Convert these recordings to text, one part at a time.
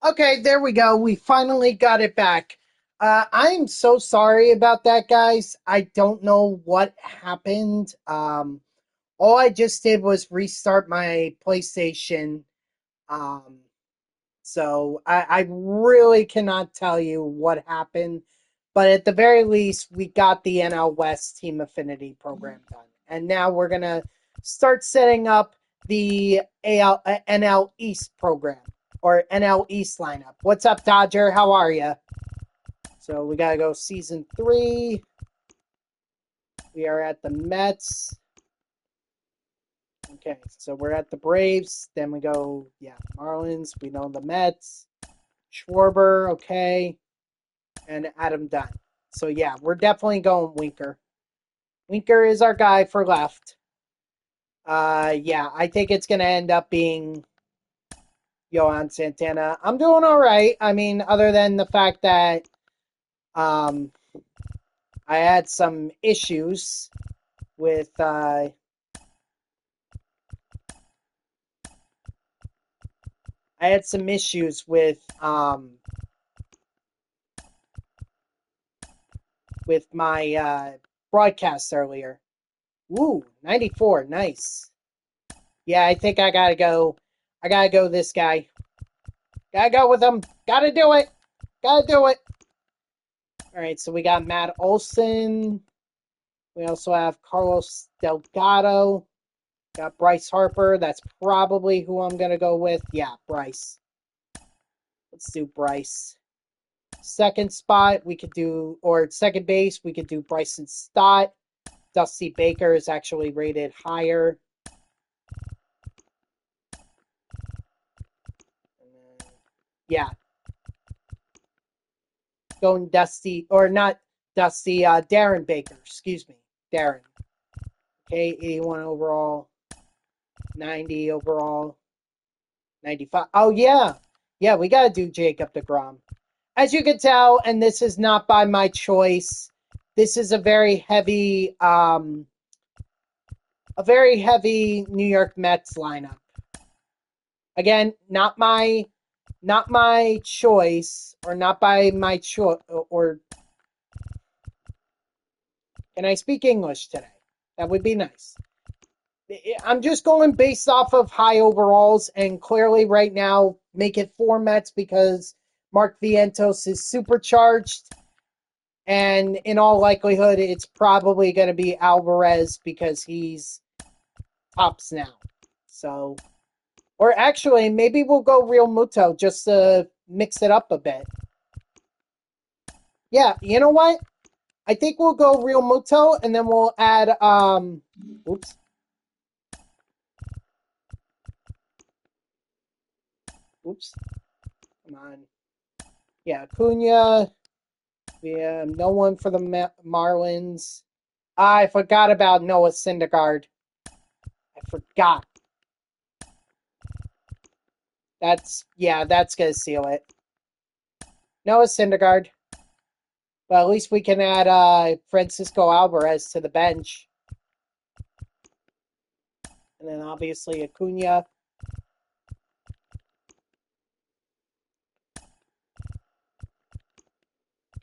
Okay, there we go. We finally got it back. I'm so sorry about that, guys. I don't know what happened. All I just did was restart my PlayStation. Um, so I really cannot tell you what happened. But at the very least, we got the NL West Team Affinity program done. And now we're going to start setting up the NL East program or NL East lineup. What's up, Dodger? How are you? So we got to go season 3. We are at the Mets. Okay, so we're at the Braves. Then we go, Marlins. We know the Mets. Schwarber, okay. And Adam Dunn. So yeah, we're definitely going Winker. Winker is our guy for left. Yeah, I think it's gonna end up being Johan Santana. I'm doing all right. I mean, other than the fact that I had some issues with with my broadcast earlier. Woo, 94, nice. Yeah, I think I gotta go. I gotta go this guy. Gotta go with him. Gotta do it. Gotta do it. All right, so we got Matt Olson. We also have Carlos Delgado. Got Bryce Harper. That's probably who I'm gonna go with. Yeah, Bryce. Let's do Bryce. Second spot, we could do, or second base, we could do Bryson Stott. Dusty Baker is actually rated higher. Yeah. Going Dusty, or not Dusty, Darren Baker. Excuse me. Darren. Okay, 81 overall. 90 overall. 95. Oh, yeah. Yeah, we got to do Jacob deGrom. As you can tell, and this is not by my choice, this is a very heavy New York Mets lineup. Again, not my choice, or not by my choice, or can I speak English today? That would be nice. I'm just going based off of high overalls, and clearly right now make it 4 Mets because Mark Vientos is supercharged, and in all likelihood it's probably going to be Alvarez because he's tops now. So, or actually maybe we'll go Real Muto just to mix it up a bit. Yeah, you know what? I think we'll go Real Muto, and then we'll add oops. Oops. Come on. Yeah, Acuna. We have no one for the Marlins. I forgot about Noah Syndergaard. I forgot. That's going to seal it. Noah Syndergaard. But at least we can add Francisco Alvarez to the bench. And then obviously Acuna.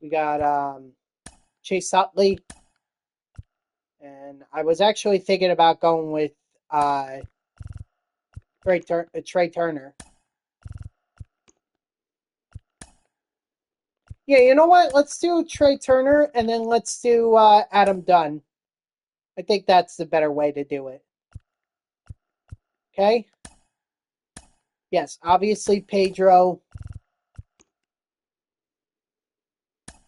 We got Chase Utley. And I was actually thinking about going with Trey Turner. Yeah, you know what? Let's do Trey Turner, and then let's do Adam Dunn. I think that's the better way to do it. Okay? Yes, obviously Pedro.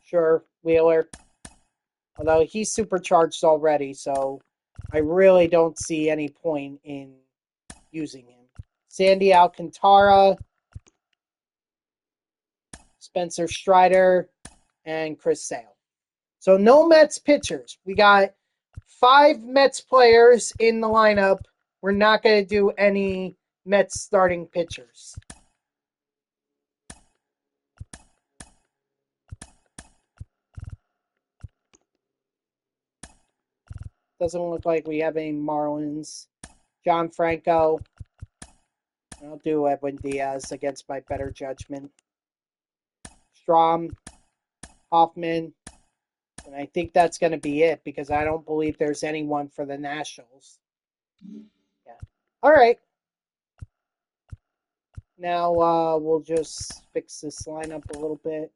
Sure, Wheeler. Although he's supercharged already, so I really don't see any point in using him. Sandy Alcantara, Spencer Strider, and Chris Sale. So no Mets pitchers. We got 5 Mets players in the lineup. We're not going to do any Mets starting pitchers. Doesn't look like we have any Marlins. John Franco. I'll do Edwin Diaz against my better judgment. Strom, Hoffman, and I think that's going to be it because I don't believe there's anyone for the Nationals. Yeah. All right. Now we'll just fix this lineup a little bit.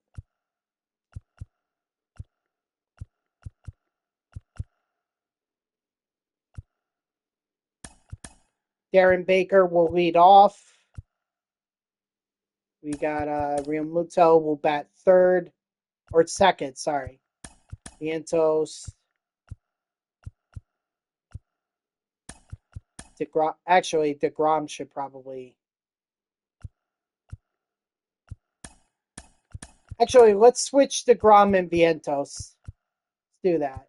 Darren Baker will lead off. We got Real Muto will bat third or second. Sorry, Vientos. DeGrom. Actually, DeGrom should probably. Actually, let's switch DeGrom and Vientos. Let's do that.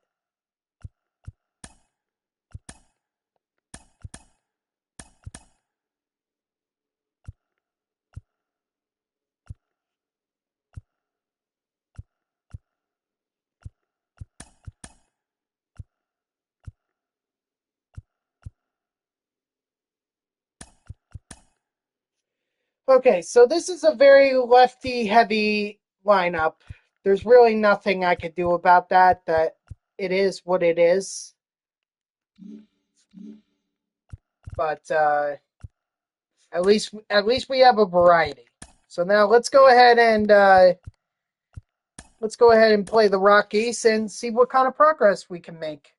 Okay, so this is a very lefty-heavy lineup. There's really nothing I could do about that. That it is what it is. But at least we have a variety. So now let's go ahead and play the Rockies and see what kind of progress we can make.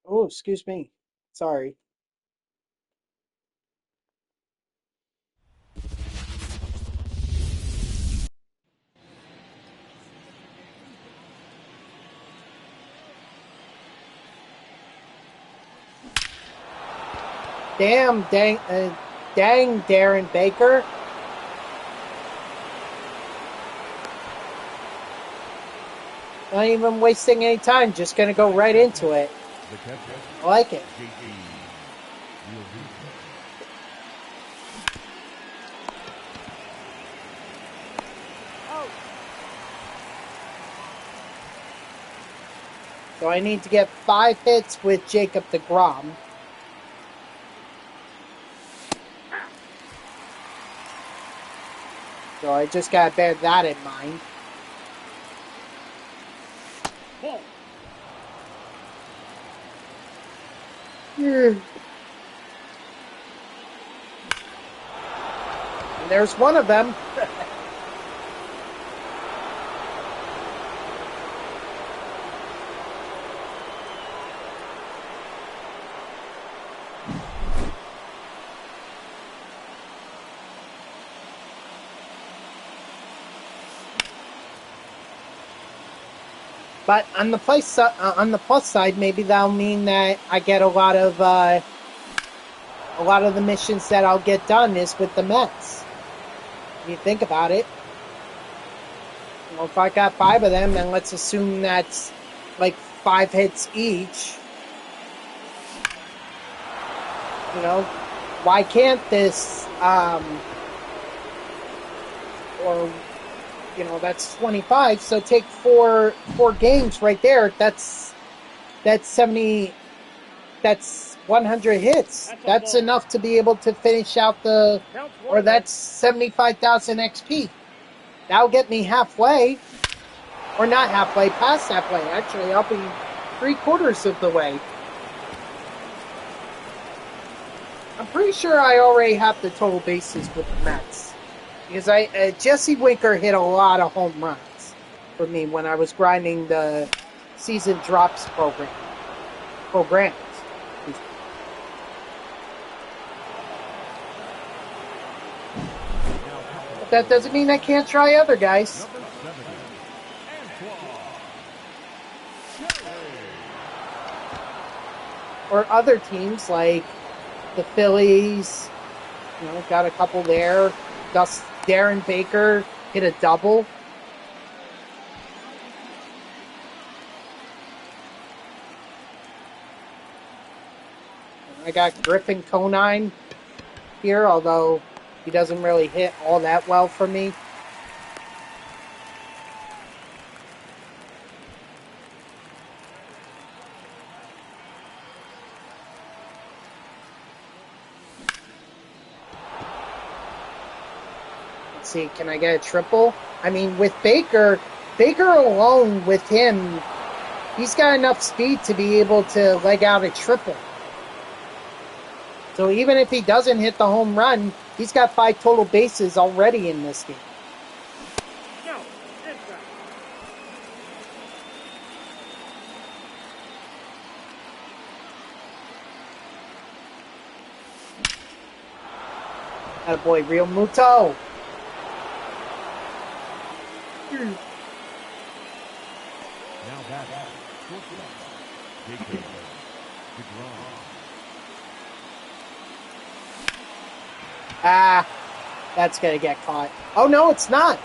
Oh, excuse me. Sorry. Dang, Darren Baker. Not even wasting any time, just going to go right into it. I like it. So I need to get 5 hits with Jacob deGrom. So I just got to bear that in mind. And there's one of them. But on the plus side, maybe that'll mean that I get a lot of the missions that I'll get done is with the Mets. When you think about it, you know, if I got 5 of them, then let's assume that's like 5 hits each. You know, why can't this? Or you know, that's 25. So take four games right there. That's 70. That's 100 hits. That's enough to be able to finish out or that's 75,000 XP. That'll get me halfway, or not halfway, past halfway. Actually, I'll be 3/4 of the way. I'm pretty sure I already have the total bases with the Mets. Because Jesse Winker hit a lot of home runs for me when I was grinding the season drops programs. But that doesn't mean I can't try other guys. Or other teams like the Phillies. You know, got a couple there. Darren Baker hit a double. I got Griffin Conine here, although he doesn't really hit all that well for me. see, can I get a triple? I mean, with Baker alone, with him, he's got enough speed to be able to leg out a triple. So even if he doesn't hit the home run, he's got 5 total bases already in this game. Attaboy, Real Muto. Now back, Baker. Good draw. Ah, that's going to get caught. Oh, no, it's not.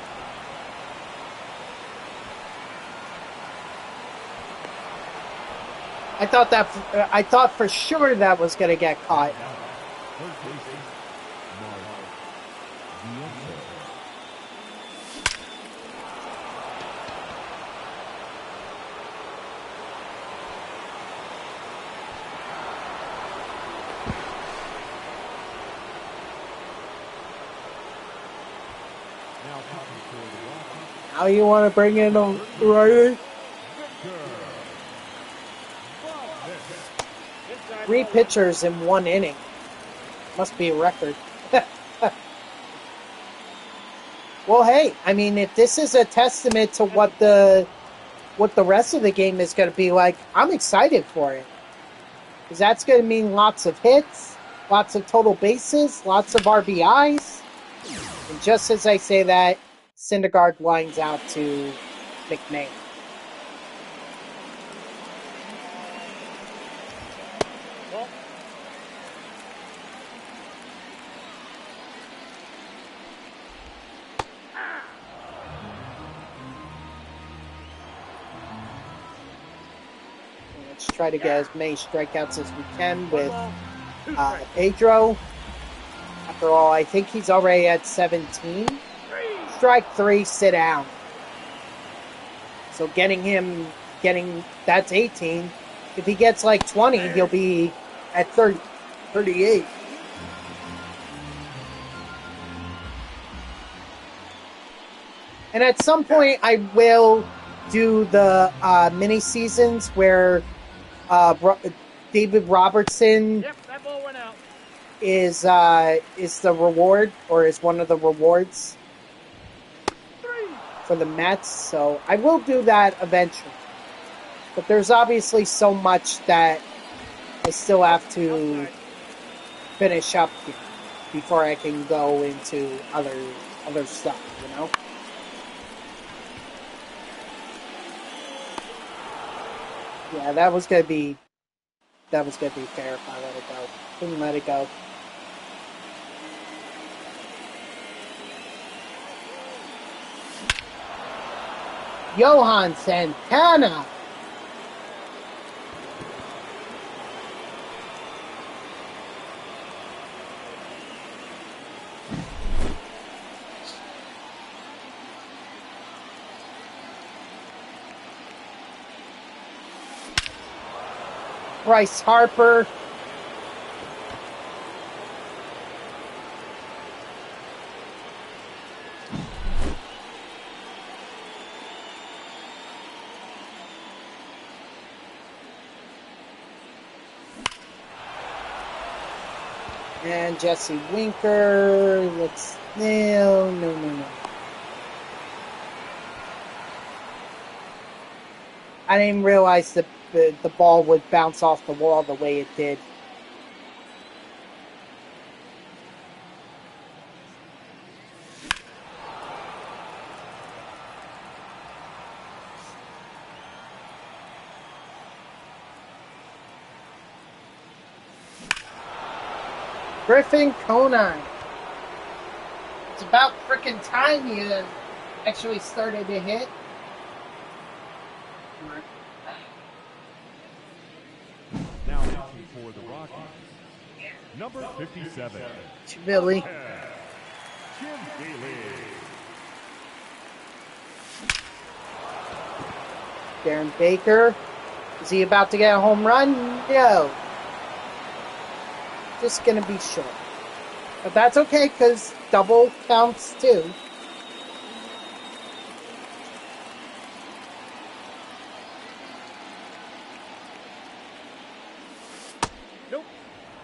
I thought for sure that was going to get caught. Now you want to bring in a Riley? 3 pitchers in 1 inning. Must be a record. Well, hey, I mean, if this is a testament to what the rest of the game is going to be like, I'm excited for it. Because that's going to mean lots of hits, lots of total bases, lots of RBIs. And just as I say that, Syndergaard lines out to McMahon. Let's try to get as many strikeouts as we can with Pedro. After all, I think he's already at 17. Strike 3, sit down. So that's 18. If he gets like 20, he'll be at 38. And at some point, I will do the mini seasons where David Robertson that ball went out. is the reward, or is one of the rewards for the Mets. So I will do that eventually. But there's obviously so much that I still have to finish up here before I can go into other stuff, you know? Yeah, that was gonna be fair if I let it go. Couldn't let it go. Johan Santana. Bryce Harper. And Jesse Winker. No. I didn't realize that the ball would bounce off the wall the way it did. Griffin Conine. It's about frickin' time you actually started to hit. Now for the Rockies, number 57, Billy. Jim Daly. Darren Baker. Is he about to get a home run? No. Just gonna be short. But that's okay, because double counts too.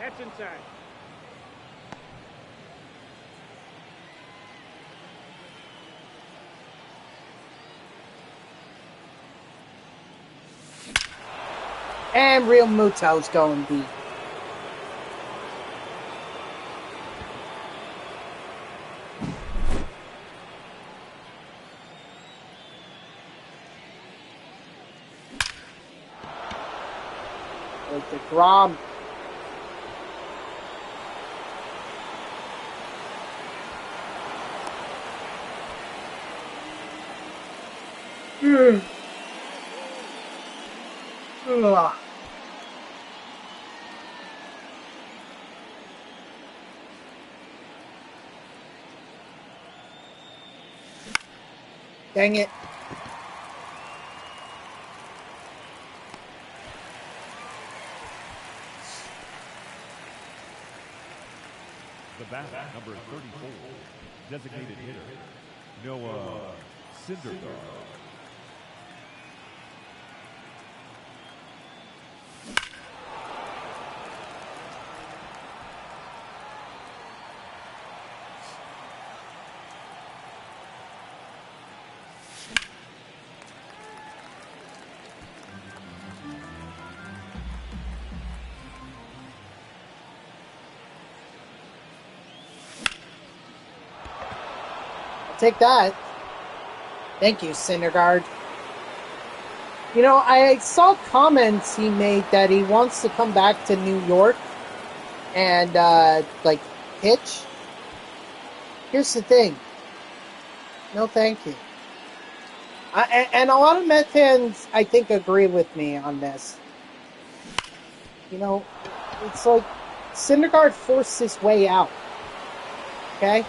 That's inside. And Real Muto's going deep. With the Grom. Ugh. Dang it. The bat, number 34, designated hitter, Noah Syndergaard. Take that. Thank you, Syndergaard. You know, I saw comments he made that he wants to come back to New York and, like, pitch. Here's the thing. No, thank you. And a lot of Met fans, I think, agree with me on this. You know, it's like Syndergaard forced his way out. Okay?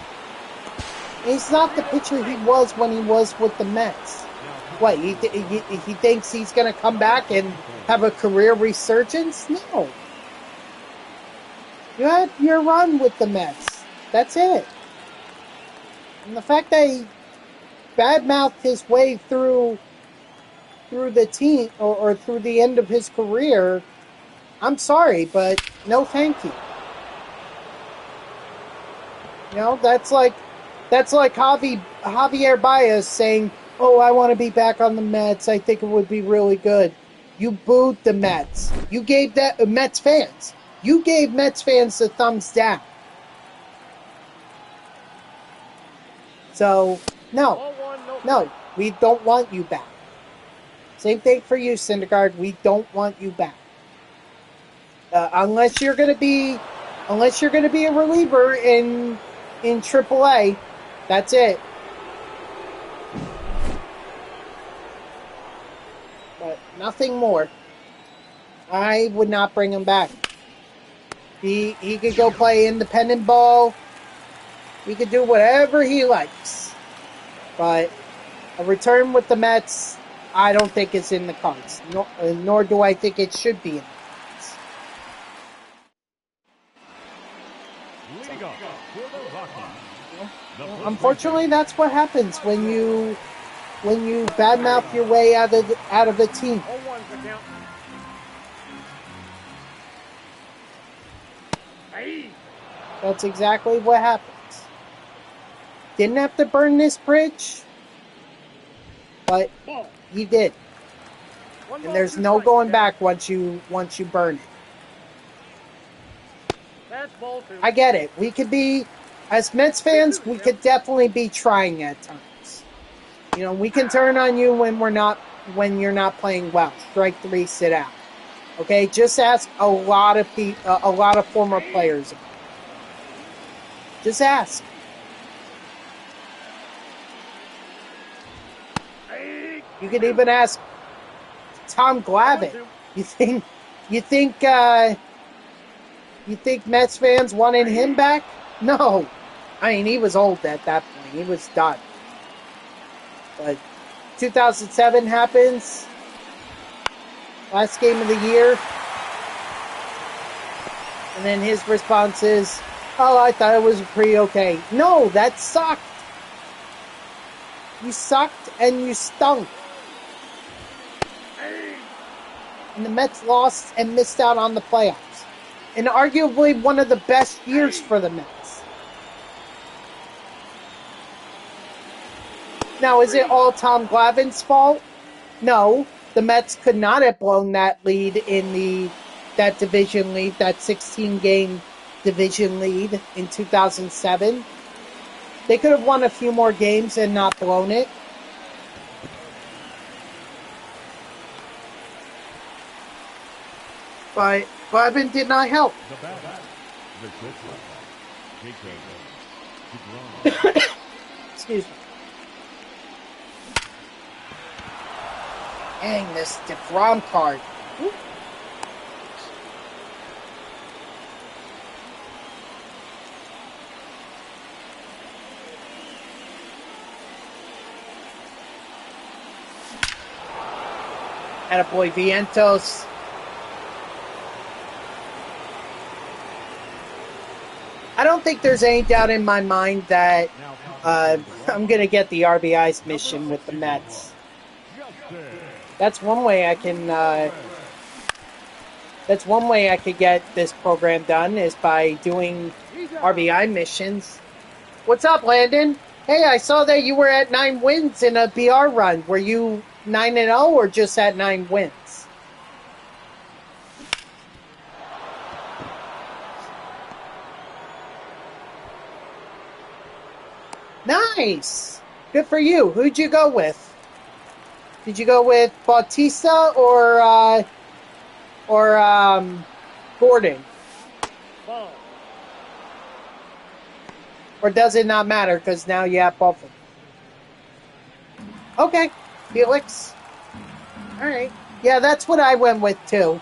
He's not the pitcher he was when he was with the Mets. What, he thinks he's going to come back and have a career resurgence? No. You had your run with the Mets. That's it. And the fact that he badmouthed his way through the team or through the end of his career, I'm sorry, but no thank you. You know, that's like Javier Baez saying, "Oh, I want to be back on the Mets. I think it would be really good." You booed the Mets. You gave that Mets fans. You gave Mets fans the thumbs down. So, no, we don't want you back. Same thing for you, Syndergaard. We don't want you back. Unless you're going to be a reliever in AAA. That's it. But nothing more. I would not bring him back. He could go play independent ball. He could do whatever he likes. But a return with the Mets, I don't think it's in the cards. Nor do I think it should be in the cards. Leading off for the Rockies. Unfortunately, that's what happens when you badmouth your way out of the team. 0-1's the count. Hey. That's exactly what happens. Didn't have to burn this bridge, but he did. And there's no going back once you burn it. That's ball two. I get it. We could be, as Mets fans, we could definitely be trying at times. You know, we can turn on you when you're not playing well. Strike three, sit out. Okay, just ask a lot of former players. Just ask. You could even ask Tom Glavine. You think Mets fans wanted him back? No. I mean, he was old at that point. He was done. But 2007 happens. Last game of the year. And then his response is, "Oh, I thought it was pretty okay." No, that sucked. You sucked and you stunk. And the Mets lost and missed out on the playoffs. and arguably one of the best years for the Mets. Now, is it all Tom Glavine's fault? No. The Mets could not have blown that lead in that division lead, that 16-game division lead in 2007. They could have won a few more games and not blown it. But Glavine did not help. The batter, the shortstop, Jacob DeGrom. Excuse me. Dang, this DeGrom card. Woo. Attaboy Vientos. I don't think there's any doubt in my mind that I'm going to get the RBI's mission with the Mets. That's one way I can. That's one way I could get this program done is by doing RBI missions. What's up, Landon? Hey, I saw that you were at 9 wins in a BR run. Were you 9-0 or just at 9 wins? Nice. Good for you. Who'd you go with? Did you go with Bautista or Gordon? Ball. Or does it not matter because now you have both of them? Okay, Felix. All right. Yeah, that's what I went with too.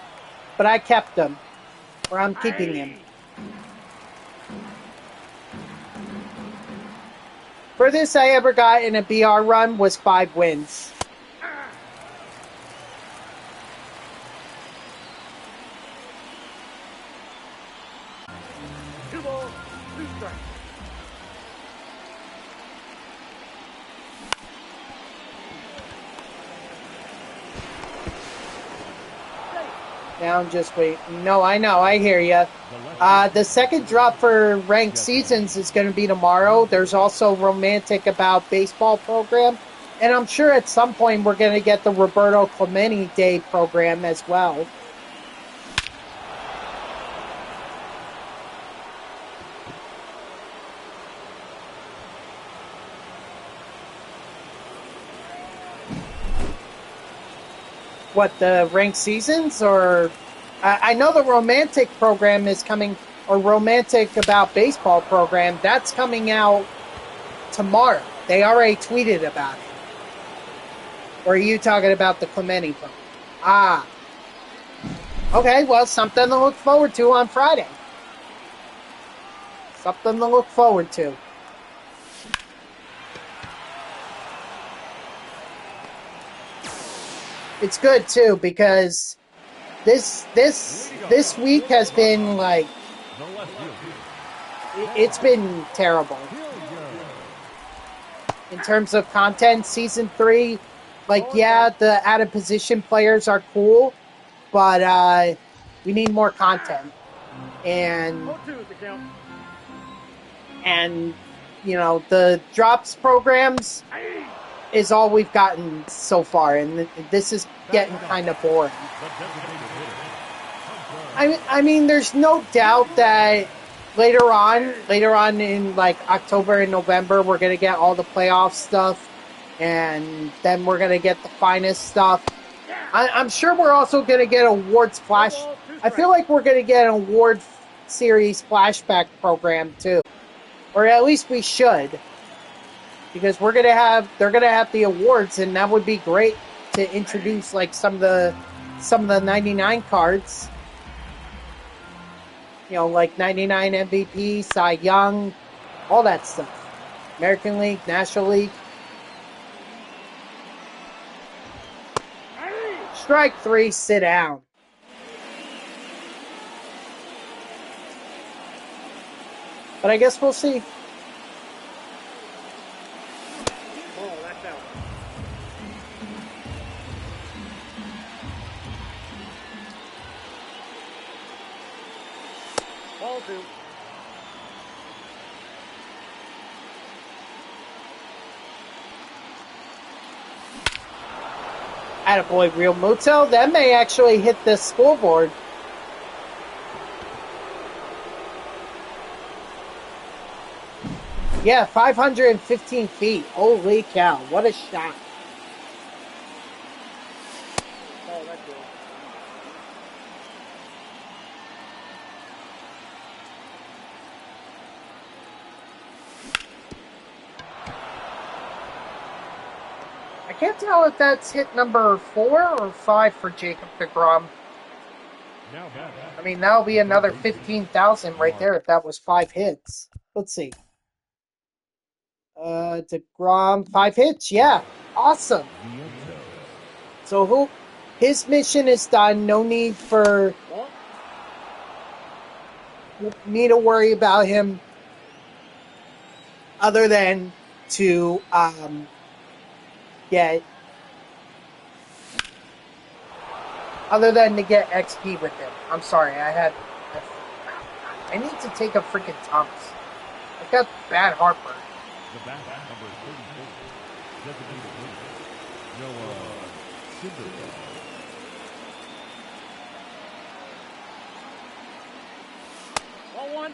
But I kept him. Or I'm keeping him. Furthest I ever got in a BR run was 5 wins. Two balls, 2 strikes. Now I'm just waiting. No, I know. I hear you. The second drop for ranked seasons is going to be tomorrow. There's also Romantic About Baseball program. And I'm sure at some point we're going to get the Roberto Clemente Day program as well. What, the ranked seasons? Or I know the Romantic program is coming, or Romantic About Baseball program, that's coming out tomorrow. They already tweeted about it. Or are you talking about the Clemente program? Ah. Okay, well, something to look forward to on Friday. Something to look forward to. It's good too because this week has been like it's been terrible in terms of content. Season 3, like yeah, the out of position players are cool, but we need more content and you know the drops programs is all we've gotten so far, and this is getting kind of boring. I mean, there's no doubt that later on in like October and November, we're gonna get all the playoff stuff, and then we're gonna get the finest stuff. I'm sure we're also gonna get awards flash. I feel like we're gonna get an award series flashback program too, or at least we should. Because they're gonna have the awards, and that would be great to introduce like some of the 99 cards. You know, like 99 MVP, Cy Young, all that stuff. American League, National League. Strike 3, sit down. But I guess we'll see. Ball two. Attaboy, Real Muto. That may actually hit the scoreboard. Yeah, 515 feet. Holy cow. What a shot. Oh, that's good. I can't tell if that's hit number 4 or 5 for Jacob deGrom. Now back. I mean, that'll be another 15,000 right there if that was 5 hits. Let's see. DeGrom, 5 hits. Yeah, awesome. So his mission is done. No need for Ball. me to worry about him other than to get XP with him. I'm sorry, I need to take a freaking Thomas. I've got bad heartburn. The bat, number 34. Designated hitter. Noah Cinderella. Ball one.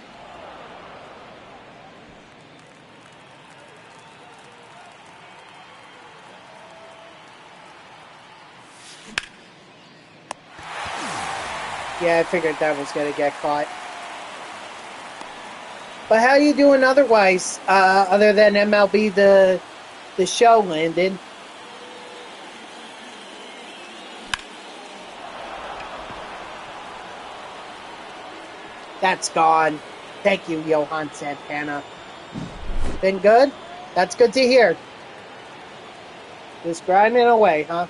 Yeah, I figured that was going to get caught. But how you doing otherwise, other than MLB the show, Landon? That's gone. Thank you, Johan Santana. Been good? That's good to hear. Just grinding away, huh?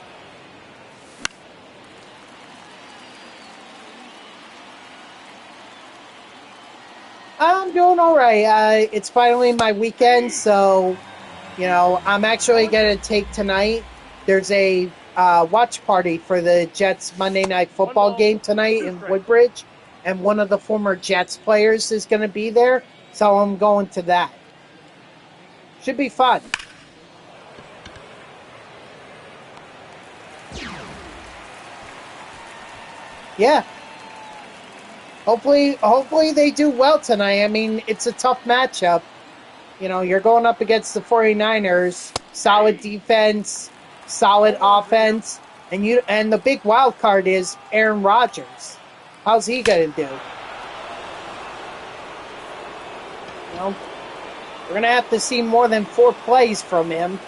I'm doing all right. It's finally my weekend, so, you know, I'm actually going to take tonight. There's a watch party for the Jets Monday Night Football game tonight in Woodbridge, and one of the former Jets players is going to be there, so I'm going to that. Should be fun. Yeah. Hopefully they do well tonight. I mean, it's a tough matchup. You know, you're going up against the 49ers, solid defense, solid offense, and the big wild card is Aaron Rodgers. How's he going to do? You know, we're going to have to see more than 4 plays from him.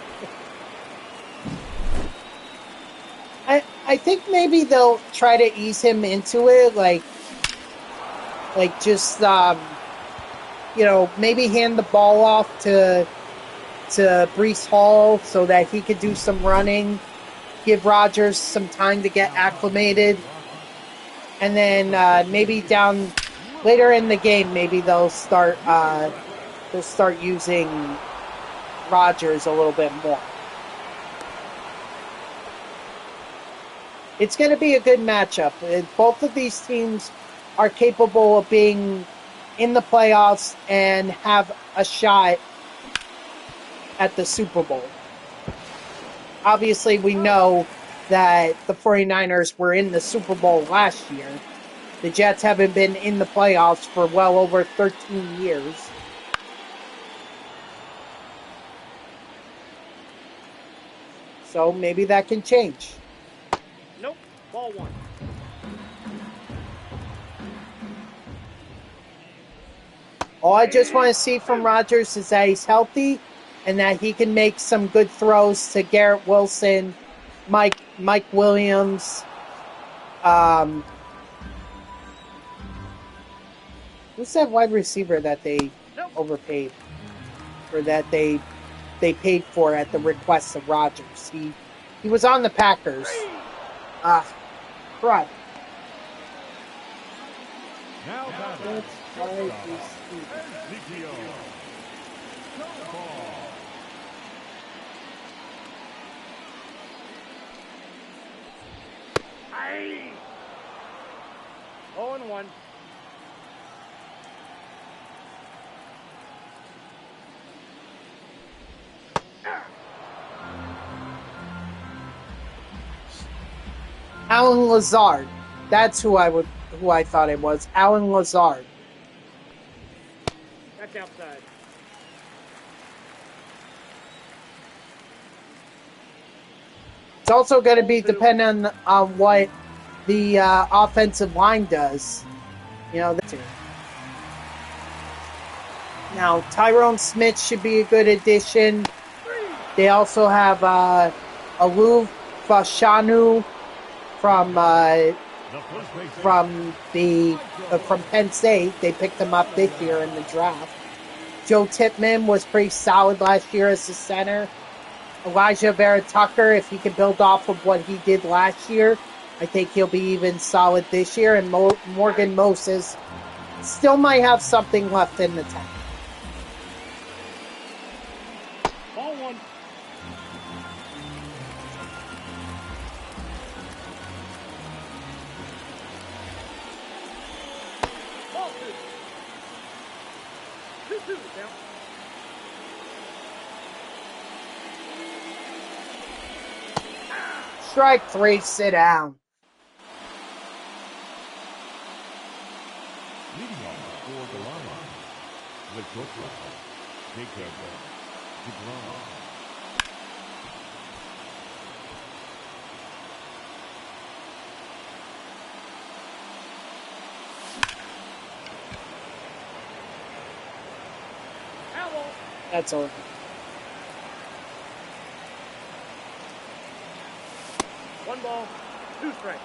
I think maybe they'll try to ease him into it, like just you know, maybe hand the ball off to Breece Hall so that he could do some running, give Rodgers some time to get acclimated, and then maybe down later in the game, maybe they'll start using Rodgers a little bit more. It's going to be a good matchup. Both of these teams are capable of being in the playoffs and have a shot at the Super Bowl. Obviously, we know that the 49ers were in the Super Bowl last year. The Jets haven't been in the playoffs for well over 13 years. So maybe that can change. Nope. Ball one. All I just want to see from Rodgers is that he's healthy and that he can make some good throws to Garrett Wilson, Mike Williams. Who's that wide receiver that they overpaid, or that they paid for at the request of Rodgers? He was on the Packers. Crud. Now back. Aye. 0-1. Alan Lazard. That's who I thought it was. Alan Lazard. That's outside. It's also going to be dependent on what the offensive line does. You know, now Tyrone Smith should be a good addition. They also have Alou Fashanu from Penn State. They picked him up this year in the draft. Joe Tippmann was pretty solid last year as a center. Elijah Vera Tucker, if he can build off of what he did last year, I think he'll be even solid this year. And Morgan Moses still might have something left in the tank. Ball one. Ball two. 2-2 count. Strike three, sit down. Leading off for the Lions with shortstop Jacob DeGrom. That's over. One ball, two strikes.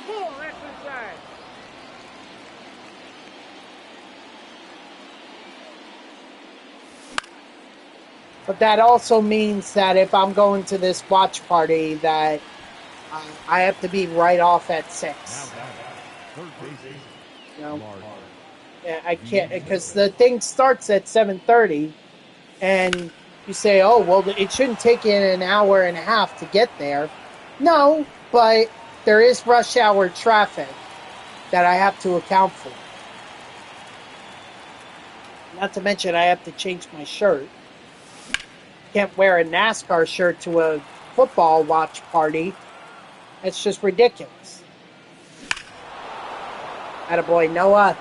Ball, that's inside. But that also means that if I'm going to this watch party, that I have to be right off at 6. Third base. You know, yeah, I can't because the thing starts at 7:30, and you say, "Oh, well, it shouldn't take you an hour and a half to get there." No, but there is rush hour traffic that I have to account for. Not to mention, I have to change my shirt. Can't wear a NASCAR shirt to a football watch party. That's just ridiculous. Attaboy, Noah.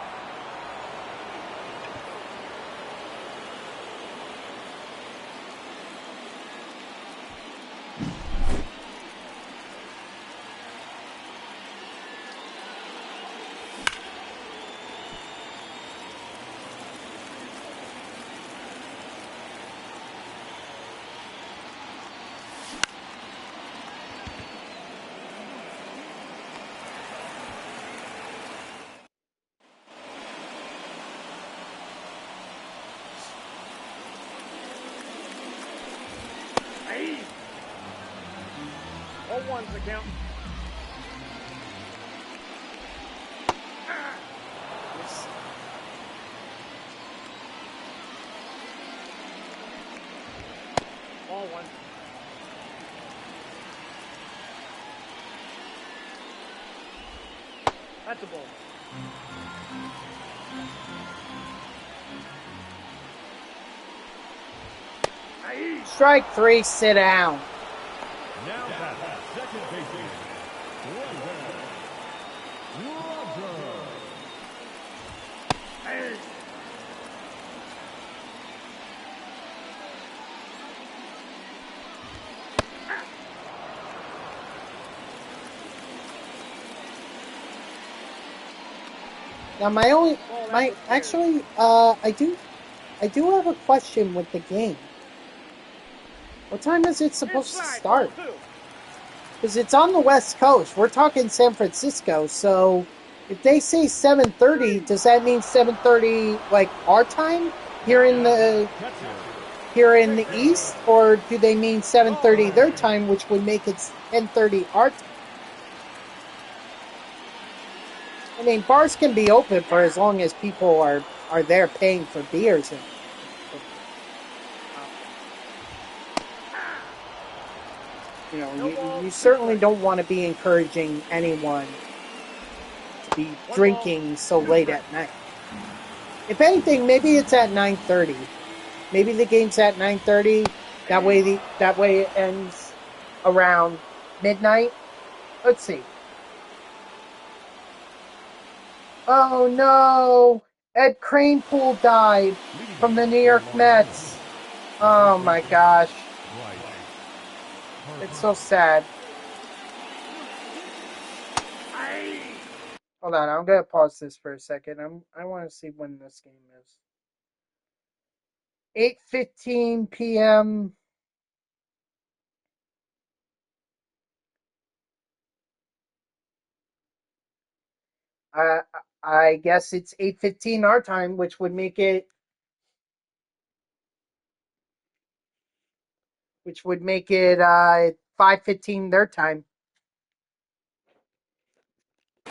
All one's the count. Ball one. That's a ball. Strike three, sit down. Now that second baseman, Roger. Now I do have a question with the game. What time is it supposed to start? Because it's on the West Coast. We're talking San Francisco, so if they say 7:30, does that mean 7:30 like our time here in the East, or do they mean 7:30 their time, which would make it 10:30 our time? I mean, bars can be open for as long as people are there paying for beers. And, you know, you certainly don't want to be encouraging anyone to be drinking so late at night. If anything, maybe it's at 9:30. Maybe the game's at 9:30. That way it ends around midnight. Let's see. Oh no! Ed Kranepool died from the New York Mets. Oh my gosh. It's so sad. Hold on, I'm gonna pause this for a second. I want to see when this game is. 8:15 p.m. Uh, I guess it's 8:15 our time, which would make it 5:15 their time. I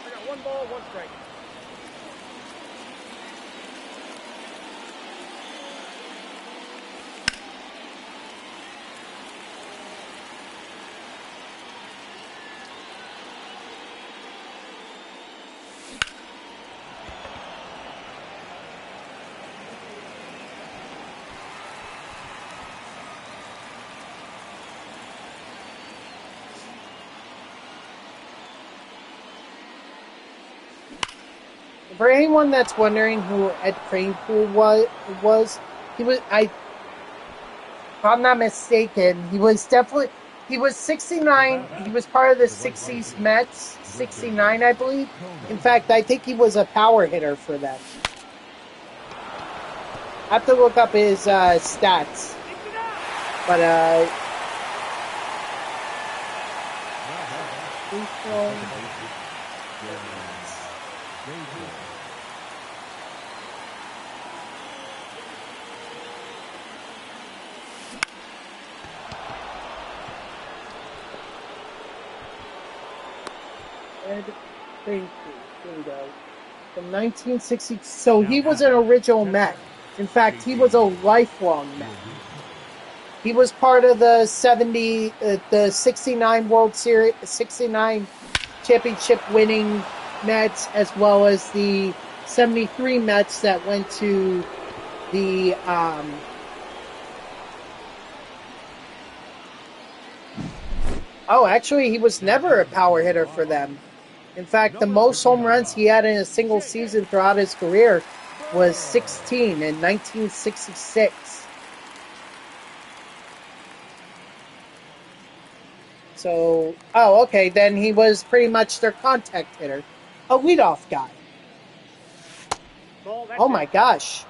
got 1 ball, 1 strike. For anyone that's wondering who Ed Kranepool was, if I'm not mistaken, he was 69. He was part of the 60s Mets, 69, I believe. In fact, I think he was a power hitter for them. I have to look up his stats. But, Ed Kranepool, here we go. From 1960, so he was an original Met. In fact, he was a lifelong Met. He was part of the 69 World Series, 69 championship winning Mets, as well as the 73 Mets that went to the actually, he was never a power hitter for them. In fact, the most home runs he had in a single season throughout his career was 16 in 1966. So, okay, then he was pretty much their contact hitter, a leadoff guy. Oh my gosh.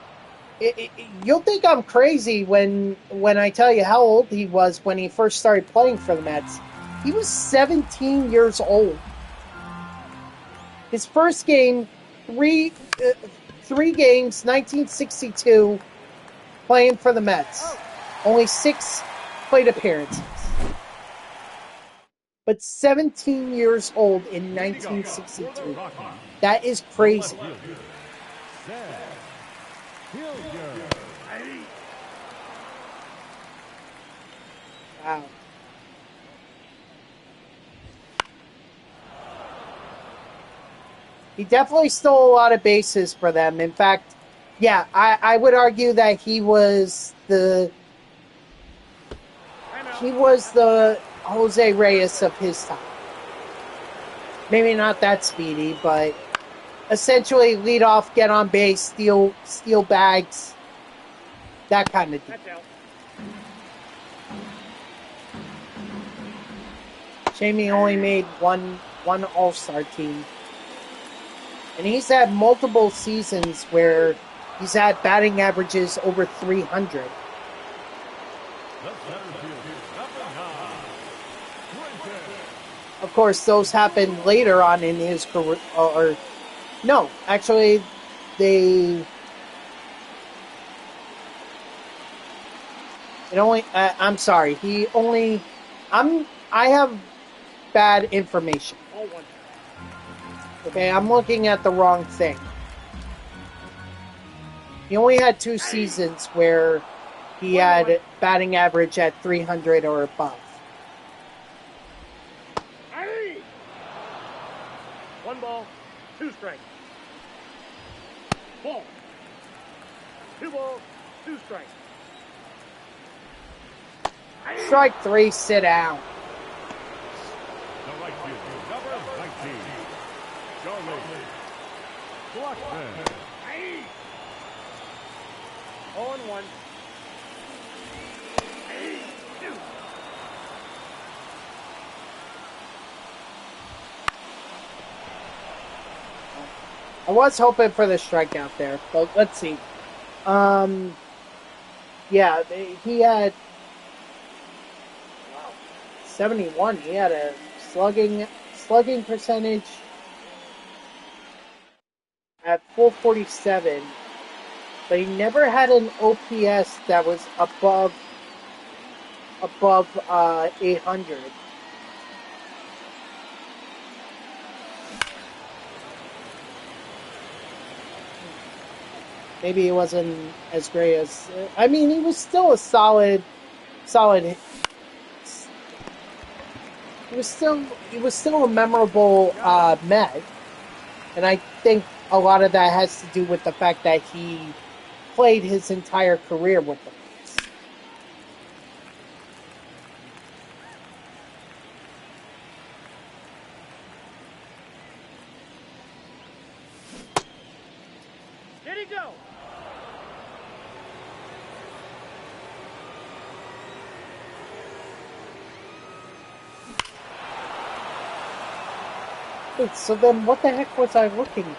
You'll think I'm crazy when I tell you how old he was when he first started playing for the Mets. He was 17 years old. His first game, three games, 1962, playing for the Mets. Only 6 plate appearances. But 17 years old in 1962. That is crazy. Wow. He definitely stole a lot of bases for them. In fact, yeah, I would argue that he was the Jose Reyes of his time. Maybe not that speedy, but essentially lead off, get on base, steal bags, that kind of deal. Shame he only made one All-Star team. And he's had multiple seasons where he's had batting averages over 300. Of course, those happened later on in his career. Or no, actually, they... It only... I'm sorry. He only... I have bad information. Okay, I'm looking at the wrong thing. He only had 2 seasons where he had batting average at 300 or above. 1 ball, 2 strikes. Ball. 2 balls, 2 strikes. Strike 3, sit down. The right fielder, number 19, Charlie Blackman. 0-1. I was hoping for the strikeout there, but let's see. Yeah, he had 71. He had a slugging percentage at 447, but he never had an OPS that was above 800. Maybe he wasn't as great as. I mean, he was still a solid. He was still a memorable Met, and I think a lot of that has to do with the fact that he played his entire career with the Mets. Did he go? Wait, so then what the heck was I looking at?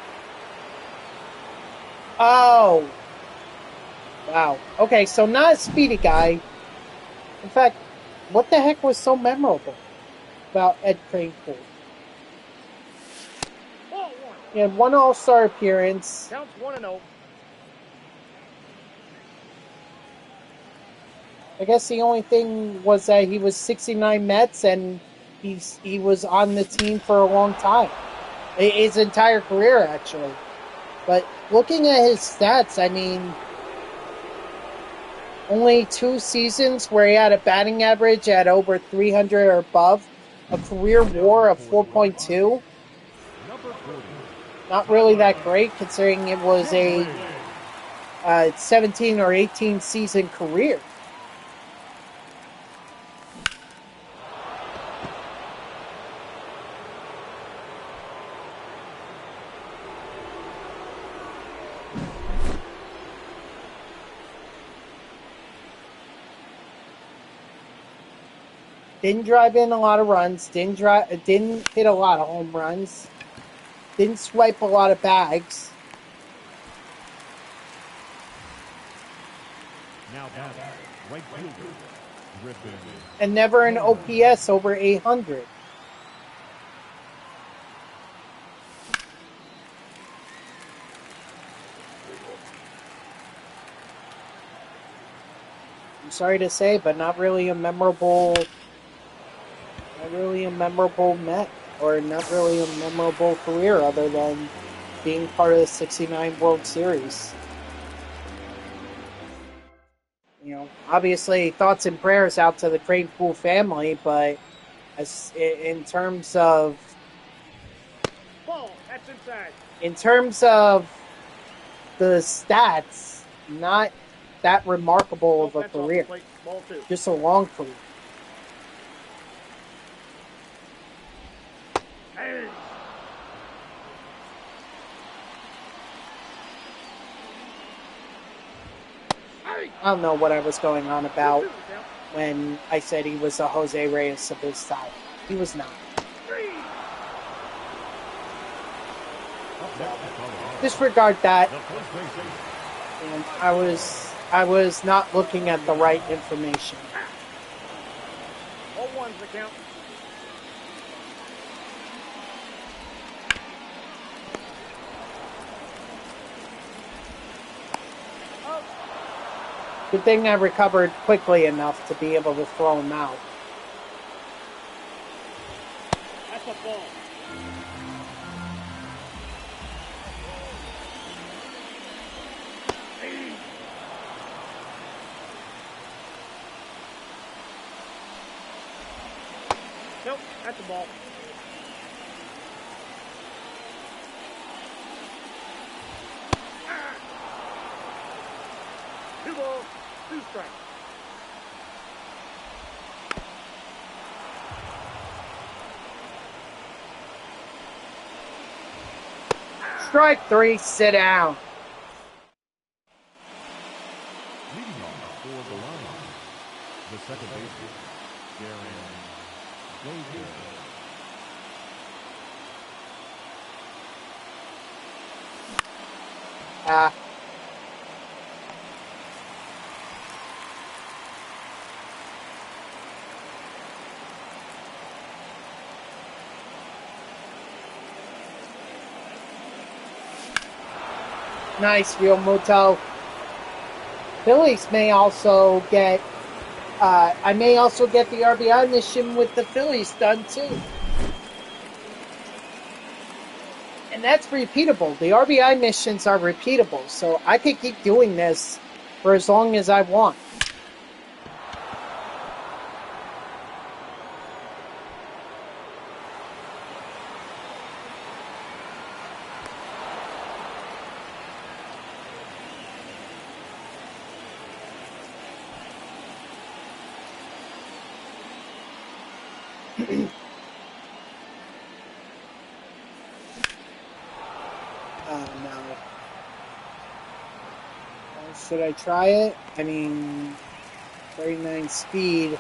Oh. Wow. Okay, so not a speedy guy. In fact, what the heck was so memorable about Ed Kranepool? Ball 1. He had one All-Star appearance. Counts 1-0. I guess the only thing was that he was 69 Mets and he was on the team for a long time. His entire career, actually. But looking at his stats, I mean, only 2 seasons where he had a batting average at over 300 or above, a career WAR of 4.2. Not really that great considering it was a 17 or 18 season career. Didn't drive in a lot of runs. Didn't hit a lot of home runs. Didn't swipe a lot of bags. Now batting, right fielder, Griffin. And never an OPS over 800. I'm sorry to say, but not really a memorable Met, or not really a memorable career other than being part of the '69 World Series. You know, obviously thoughts and prayers out to the Kranepool family, but as in terms of Ball. That's inside. in terms of the stats, not that remarkable of a That's off the career. plate. Ball 2. Just a long career. Hey. I don't know what I was going on about when I said he was a Jose Reyes of his style. He was not. Disregard that. And I was not looking at the right information. 0-1's the count. Good thing I recovered quickly enough to be able to throw him out. That's a ball. Nope, that's a ball. 2 balls, 2 strikes. Strike 3, sit down. Leading off for the line, the second baseman, Darren Baker. Nice, Real Muto. Phillies may also get, I may also get the RBI mission with the Phillies done too. And that's repeatable. The RBI missions are repeatable, so I could keep doing this for as long as I want. No. Should I try it? I mean, 39 speed.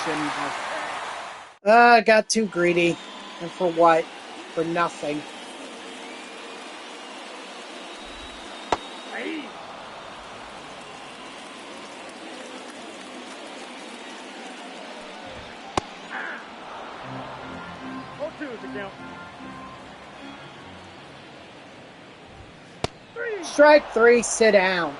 Shouldn't have. I got too greedy. And for what? For nothing. Ball 2 is the count. Strike 3, sit down.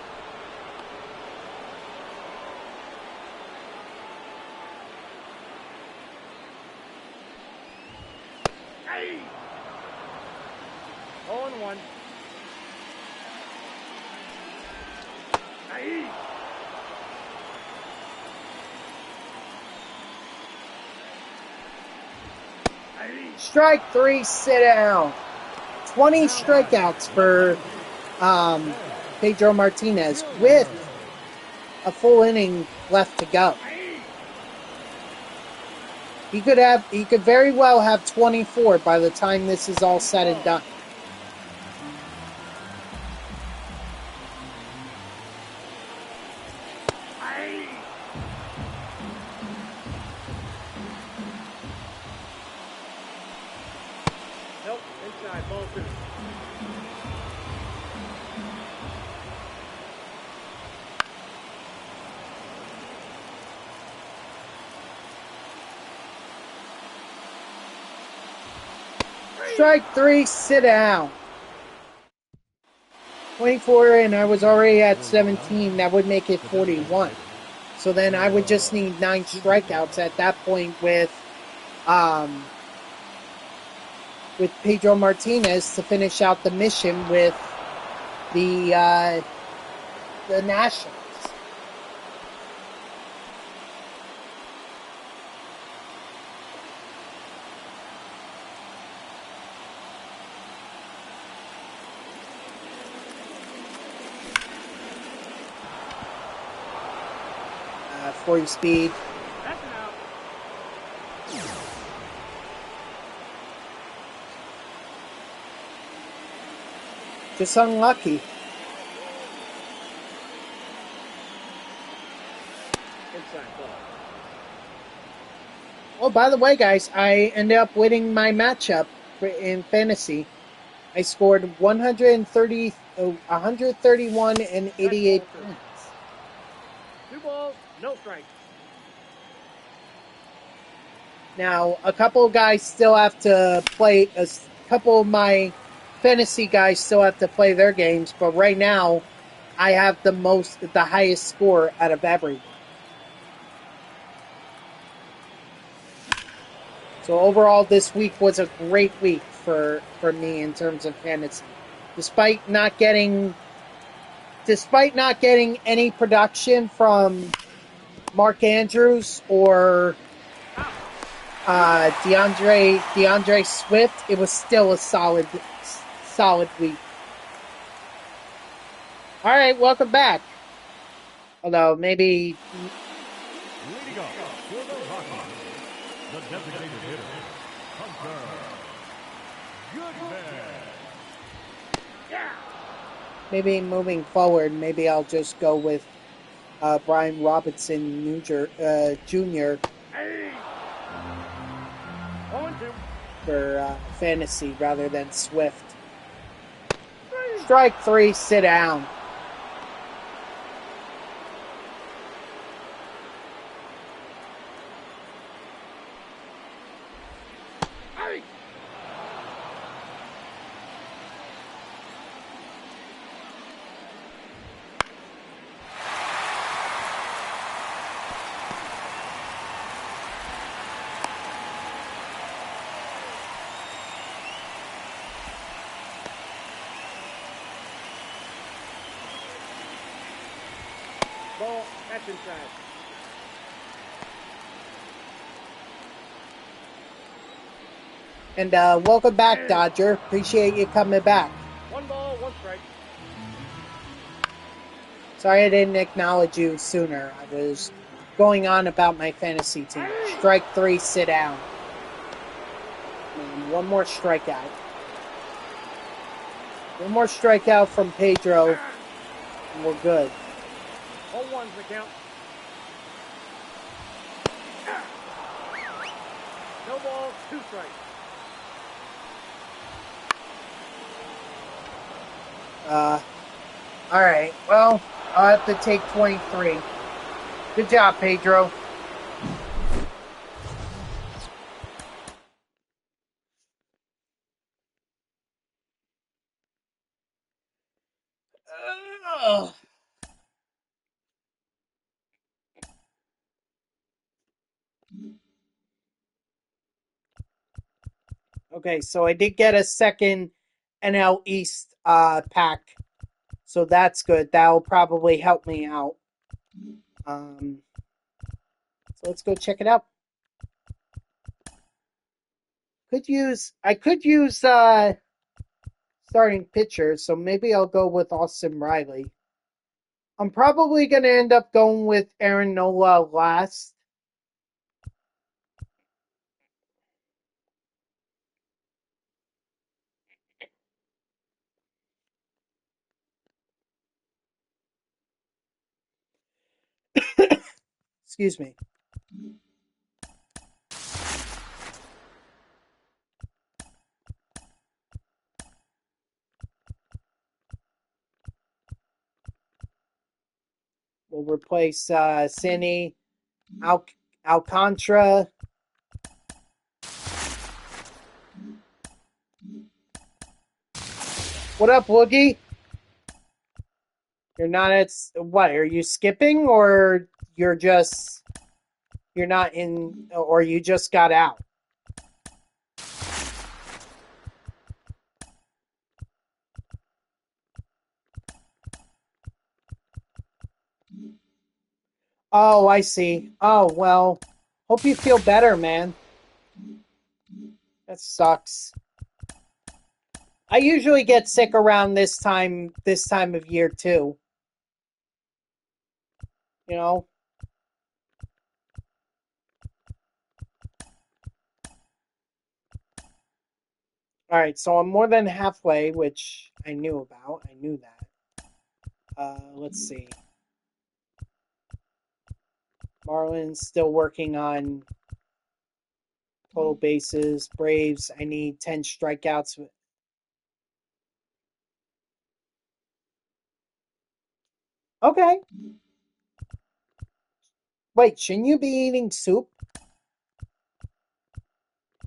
Ball 1. Strike 3, sit down. 20 strikeouts for Pedro Martinez with a full inning left to go. He could very well have 24 by the time this is all said and done. Nope, inside, ball 2. Strike 3, sit down. 24, and I was already at 17. That would make it 41. So then I would just need 9 strikeouts at that point with Pedro Martinez to finish out the mission with the Nationals. Uh, 40 speed. That's an out. Just unlucky. Inside, ball. Oh, by the way, guys, I ended up winning my matchup in fantasy. I scored 131 and 88 points. 2 balls, no strikes. Now, a couple of guys still have to play, a couple of my fantasy guys still have to play their games, but right now, I have the highest score out of everyone. So overall, this week was a great week for me in terms of fantasy. Despite not getting any production from Mark Andrews or DeAndre Swift, it was still a solid week. All right, welcome back. Although maybe Leading off for the Rockies, the designated hitter, Hunter Goodman. moving forward, maybe I'll just go with Brian Robinson Jr. Hey! 0-2. for fantasy rather than Swift. 3. Strike 3, sit down. Hey! Ball, that's inside. And welcome back, Dodger. Appreciate you coming back. 1 ball, 1 strike. Sorry I didn't acknowledge you sooner. I was going on about my fantasy team. Strike 3, sit down. And one more strikeout. One more strikeout from Pedro, and we're good. 0-1's the count. No balls, 2 strikes. All right. Well, I'll have to take 23. Good job, Pedro. Okay, so I did get a second NL East pack, so that's good. That'll probably help me out. So let's go check it out. I could use starting pitcher, so maybe I'll go with Austin Riley. I'm probably gonna end up going with Aaron Nola last. Excuse me. We'll replace Sandy Alcantara. What up, Woogie? You're not at what? Are you skipping, or you're not in, or you just got out? Oh, I see. Oh well. Hope you feel better, man. That sucks. I usually get sick around this time of year too. You know. All right, so I'm more than halfway, which I knew about. I knew that. Let's see. Marlins still working on total bases. Braves, I need 10 strikeouts. Okay. Wait, shouldn't you be eating soup?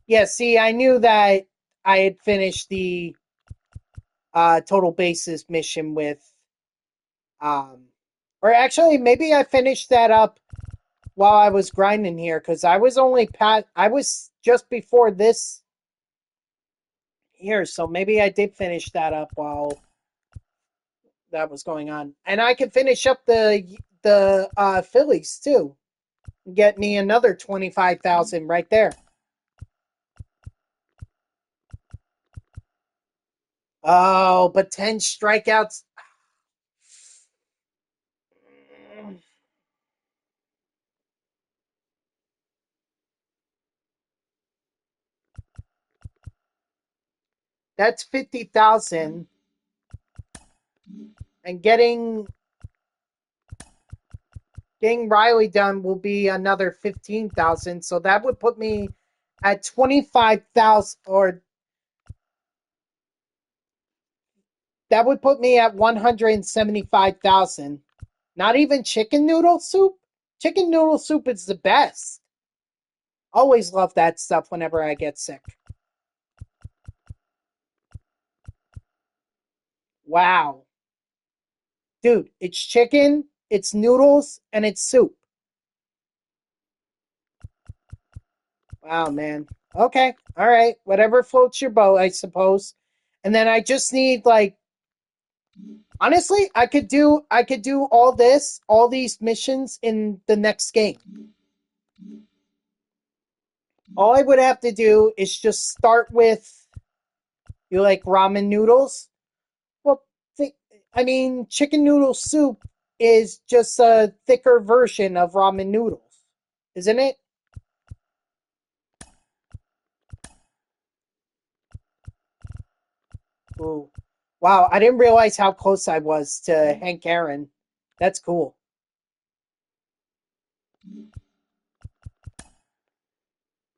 Yeah, see, I knew that I had finished the total bases mission with or actually maybe I finished that up while I was grinding here, because I was just before this here, so maybe I did finish that up while that was going on. And I can finish up the Phillies too. Get me another 25,000 right there. Oh, but 10 strikeouts. That's 50,000. And getting Riley done will be another 15,000. So that would put me at 25,000, or that would put me at 175,000. Not even chicken noodle soup? Chicken noodle soup is the best. Always love that stuff whenever I get sick. Wow. Dude, it's chicken, it's noodles, and it's soup. Wow, man. Okay. All right. Whatever floats your boat, I suppose. And then I just need, like, honestly, I could do all these missions in the next game. All I would have to do is just start with, you like ramen noodles? Well, I mean, chicken noodle soup is just a thicker version of ramen noodles, isn't it? Ooh. Wow, I didn't realize how close I was to Hank Aaron. That's cool.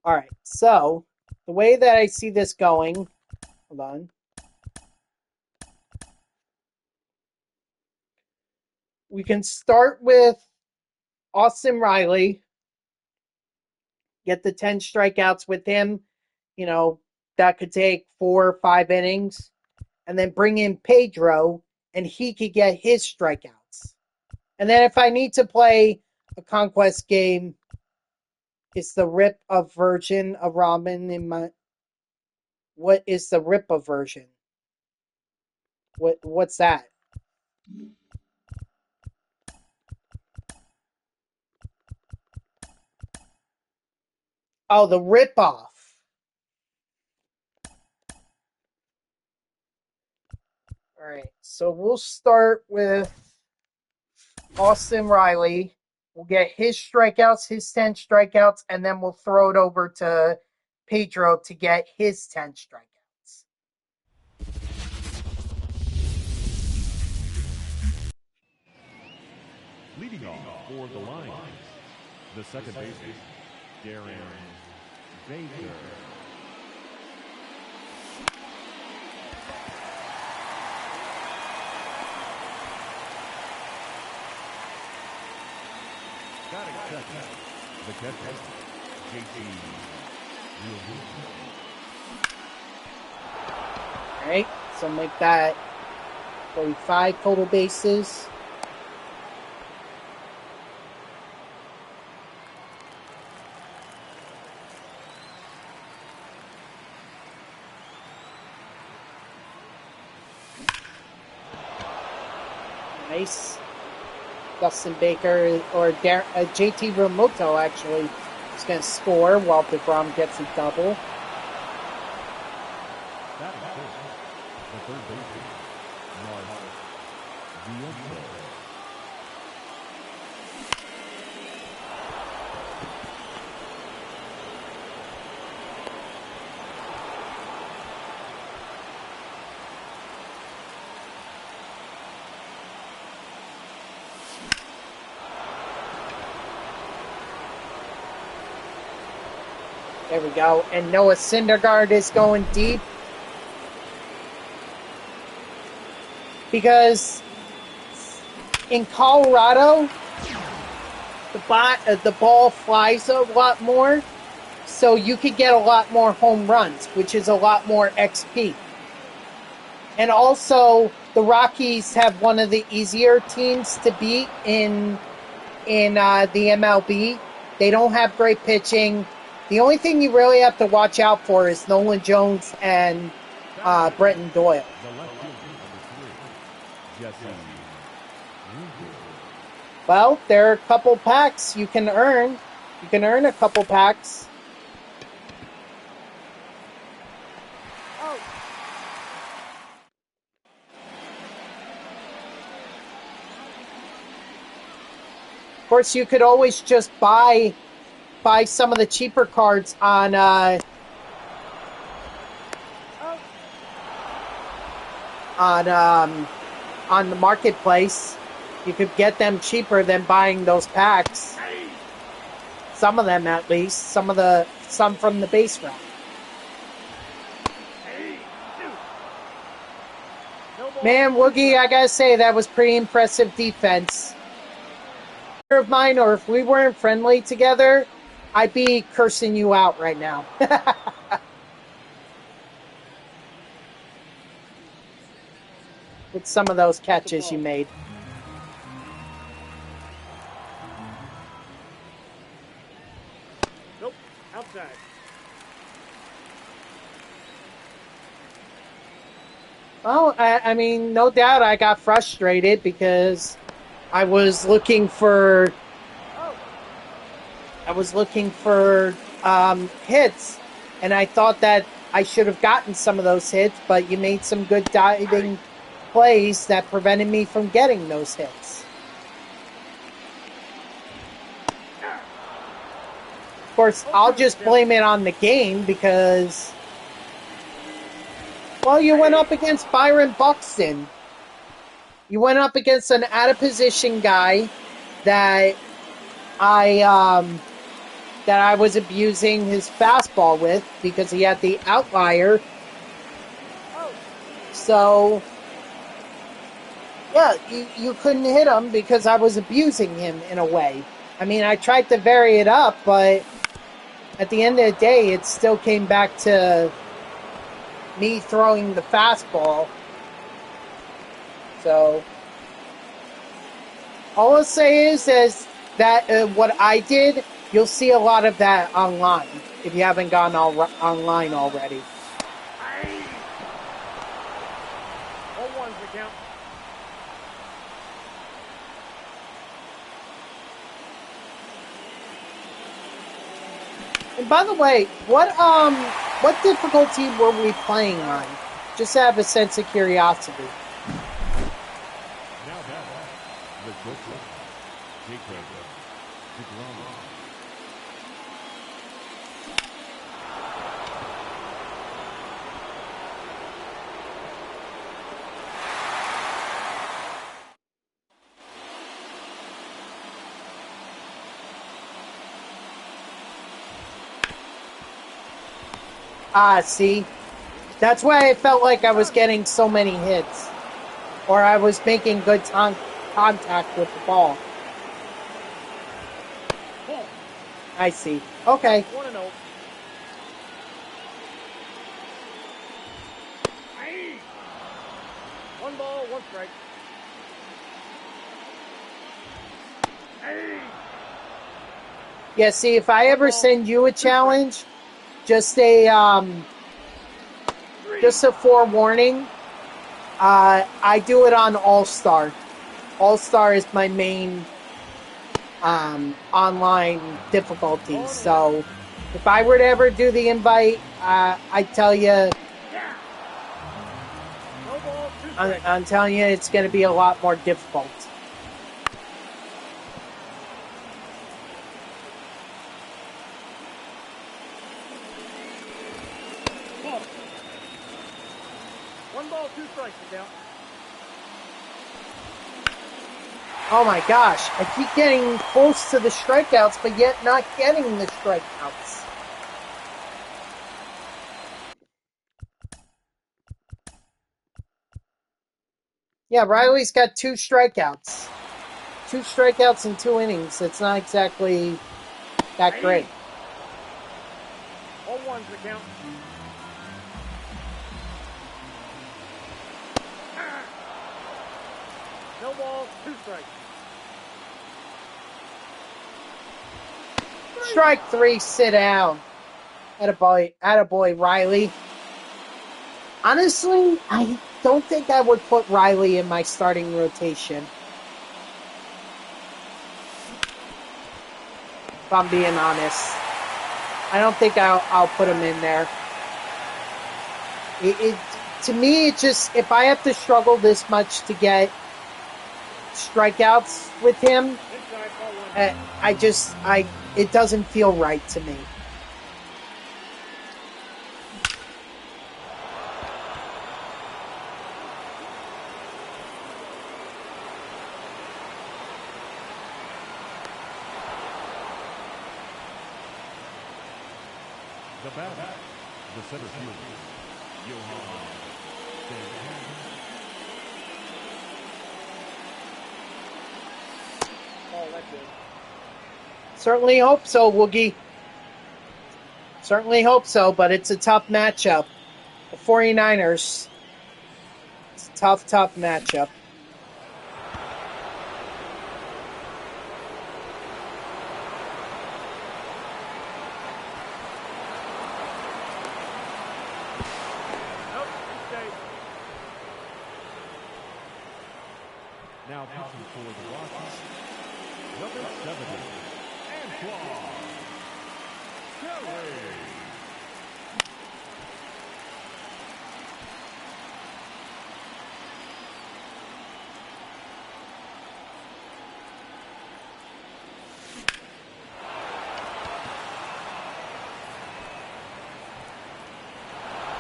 All right, so the way that I see this going, hold on. We can start with Austin Riley, get the 10 strikeouts with him. You know, that could take 4 or 5 innings. And then bring in Pedro, and he could get his strikeouts. And then if I need to play a conquest game, it's the rip of version of ramen in my. What is the rip of version? What's that? Oh, the rip off. All right, so we'll start with Austin Riley. We'll get his strikeouts, his 10 strikeouts, and then we'll throw it over to Pedro to get his 10 strikeouts. Leading off for the Lions, the second baseman, Darren Baker. Batting second, the catcher, JT. All right, so make that 45 total bases. Nice. Dustin Baker or JT Realmuto actually is going to score while DeGrom gets a double. Batting first, the third baseman, Mark Viento. There we go. And Noah Syndergaard is going deep. Because in Colorado, the ball flies a lot more. So you could get a lot more home runs, which is a lot more XP. And also, the Rockies have one of the easier teams to beat in the MLB. They don't have great pitching. The only thing you really have to watch out for is Nolan Jones and Brenton Doyle. Well, there are a couple packs you can earn. You can earn a couple packs. Of course, you could always just buy some of the cheaper cards on on the marketplace. You could get them cheaper than buying those packs. Some of them, at least. Some from the base route. Man, Woogie, I gotta say that was pretty impressive defense. Of mine, or if we weren't friendly together, I'd be cursing you out right now. With some of those catches you made. Nope, outside. Well, I mean, no doubt I got frustrated because I was looking for hits, and I thought that I should have gotten some of those hits, but you made some good diving plays that prevented me from getting those hits. Of course, I'll just blame it on the game because, well, you went up against Byron Buxton. You went up against an out-of-position guy that I was abusing his fastball with because he had the outlier. So, yeah, you couldn't hit him because I was abusing him in a way. I mean, I tried to vary it up, but at the end of the day, it still came back to me throwing the fastball. So, all I'll say is that what I did, you'll see a lot of that online if you haven't gone online already. 0-1's the count. And by the way, what difficulty were we playing on? Just to have a sense of curiosity. Now that the Joker, Jacob DeGrom. See? That's why I felt like I was getting so many hits. Or I was making good contact with the ball. I see. Okay. 1-0. One ball, one strike. Yeah, see, if I ever send you a challenge, just a forewarning. I do it on All-Star. All-Star is my main online difficulty. So if I were to ever do the invite, I tell you, I'm telling you, it's going to be a lot more difficult. One ball, two strikes is down. Oh my gosh, I keep getting close to the strikeouts, but yet not getting the strikeouts. Yeah, Riley's got 2 strikeouts. 2 strikeouts in 2 innings. It's not exactly that great. 0-1's the count. No balls, 2 strikes. Strike 3, sit down. Attaboy, Riley. Honestly, I don't think I would put Riley in my starting rotation. If I'm being honest. I don't think I'll put him in there. To me, it just, if I have to struggle this much to get strikeouts with him, it doesn't feel right to me. The batter, the center fielder, Johan. Oh, that's good. Certainly hope so, Woogie. Certainly hope so, but it's a tough matchup. The 49ers. It's a tough, tough matchup. Nope, mistake. Now pitching for the Rockies, number 70, Antoine Kelly.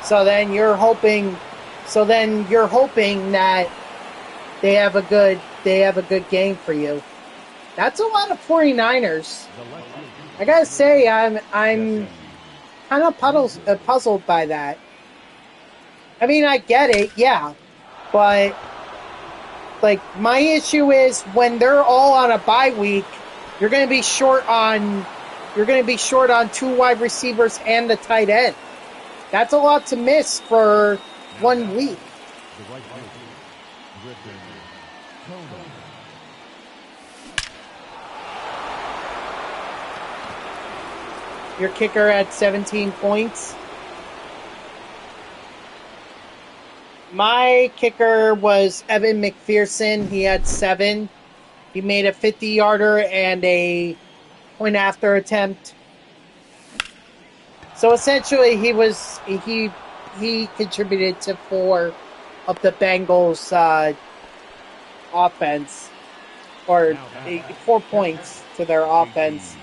So then you're hoping that they have a good game for you. That's a lot of 49ers. I gotta say, I'm kind of puzzled by that. I mean, I get it, yeah, but like my issue is when they're all on a bye week, you're going to be short on 2 wide receivers and the tight end. That's a lot to miss for 1 week. The right fielder, Griffin Conan. Your kicker had 17 points. My kicker was Evan McPherson. He had 7. He made a 50-yarder and a point after attempt. So essentially, he contributed to 4 of the Bengals' offense, or 4 points to their offense.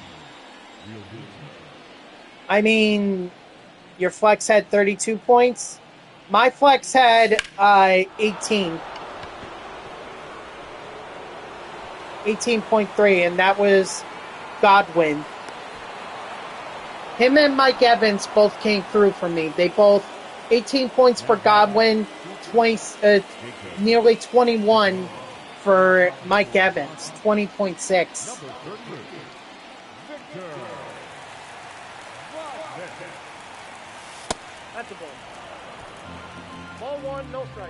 I mean, your flex had 32 points. My flex had 18. 18.3, and that was Godwin. Him and Mike Evans both came through for me. They both 18 points for Godwin, nearly 21 for Mike Evans, 20.6. That's a ball. Ball 1, no strike.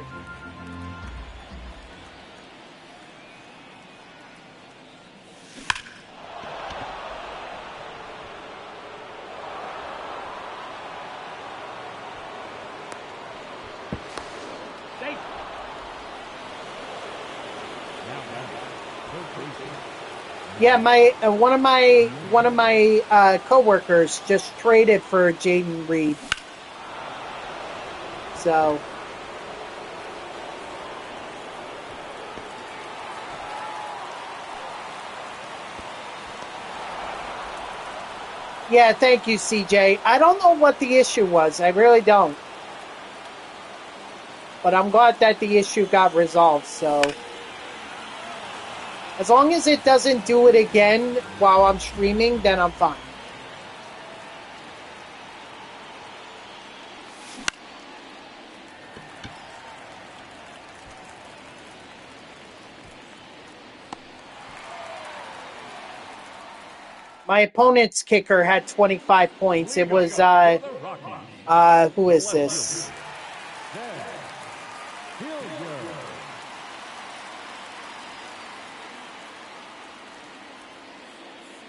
Safe. Yeah, one of my coworkers just traded for Jaden Reed. So yeah, thank you, CJ. I don't know what the issue was. I really don't. But I'm glad that the issue got resolved, so as long as it doesn't do it again while I'm streaming, then I'm fine. My opponent's kicker had 25 points. It was, who is this?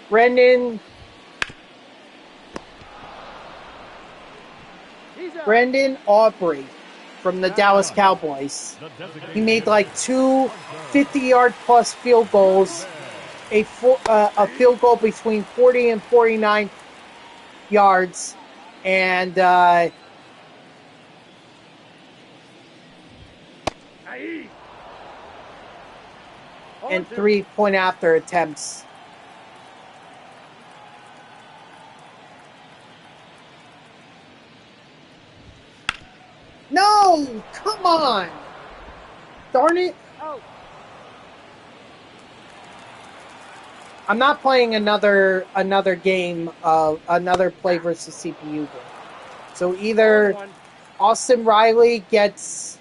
Brendan Aubrey from the Dallas Cowboys. He made like 2 50-yard plus field goals, a field goal between 40 and 49 yards, and 3 point after attempts. No! Come on! Darn it! I'm not playing another game of another play versus CPU game. So either 1. Austin Riley gets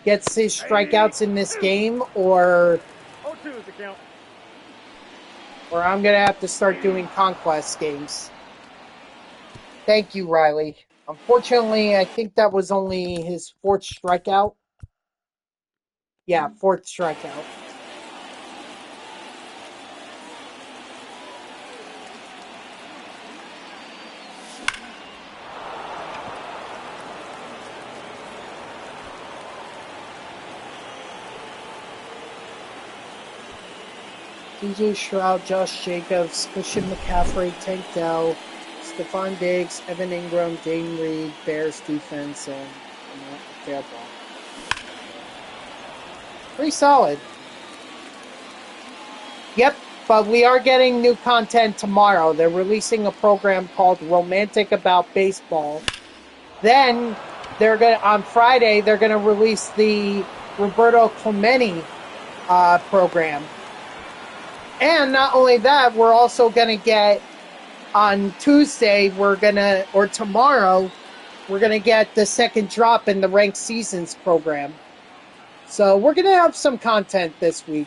his strikeouts in this game, or 0-2 is the count. I'm going to have to start doing conquest games. Thank you, Riley. Unfortunately, I think that was only his 4th strikeout. Yeah, 4th strikeout. DJ Stroud, Josh Jacobs, Christian McCaffrey, Tank Dell, Stephon Diggs, Evan Ingram, Dane Reed, Bears defense, and fair ball. Pretty solid. Yep, but we are getting new content tomorrow. They're releasing a program called Romantic About Baseball. Then on Friday they're gonna release the Roberto Clemente program. And not only that, we're also gonna get on Tuesday, or tomorrow, we're going to get the second drop in the Ranked Seasons program. So we're going to have some content this week.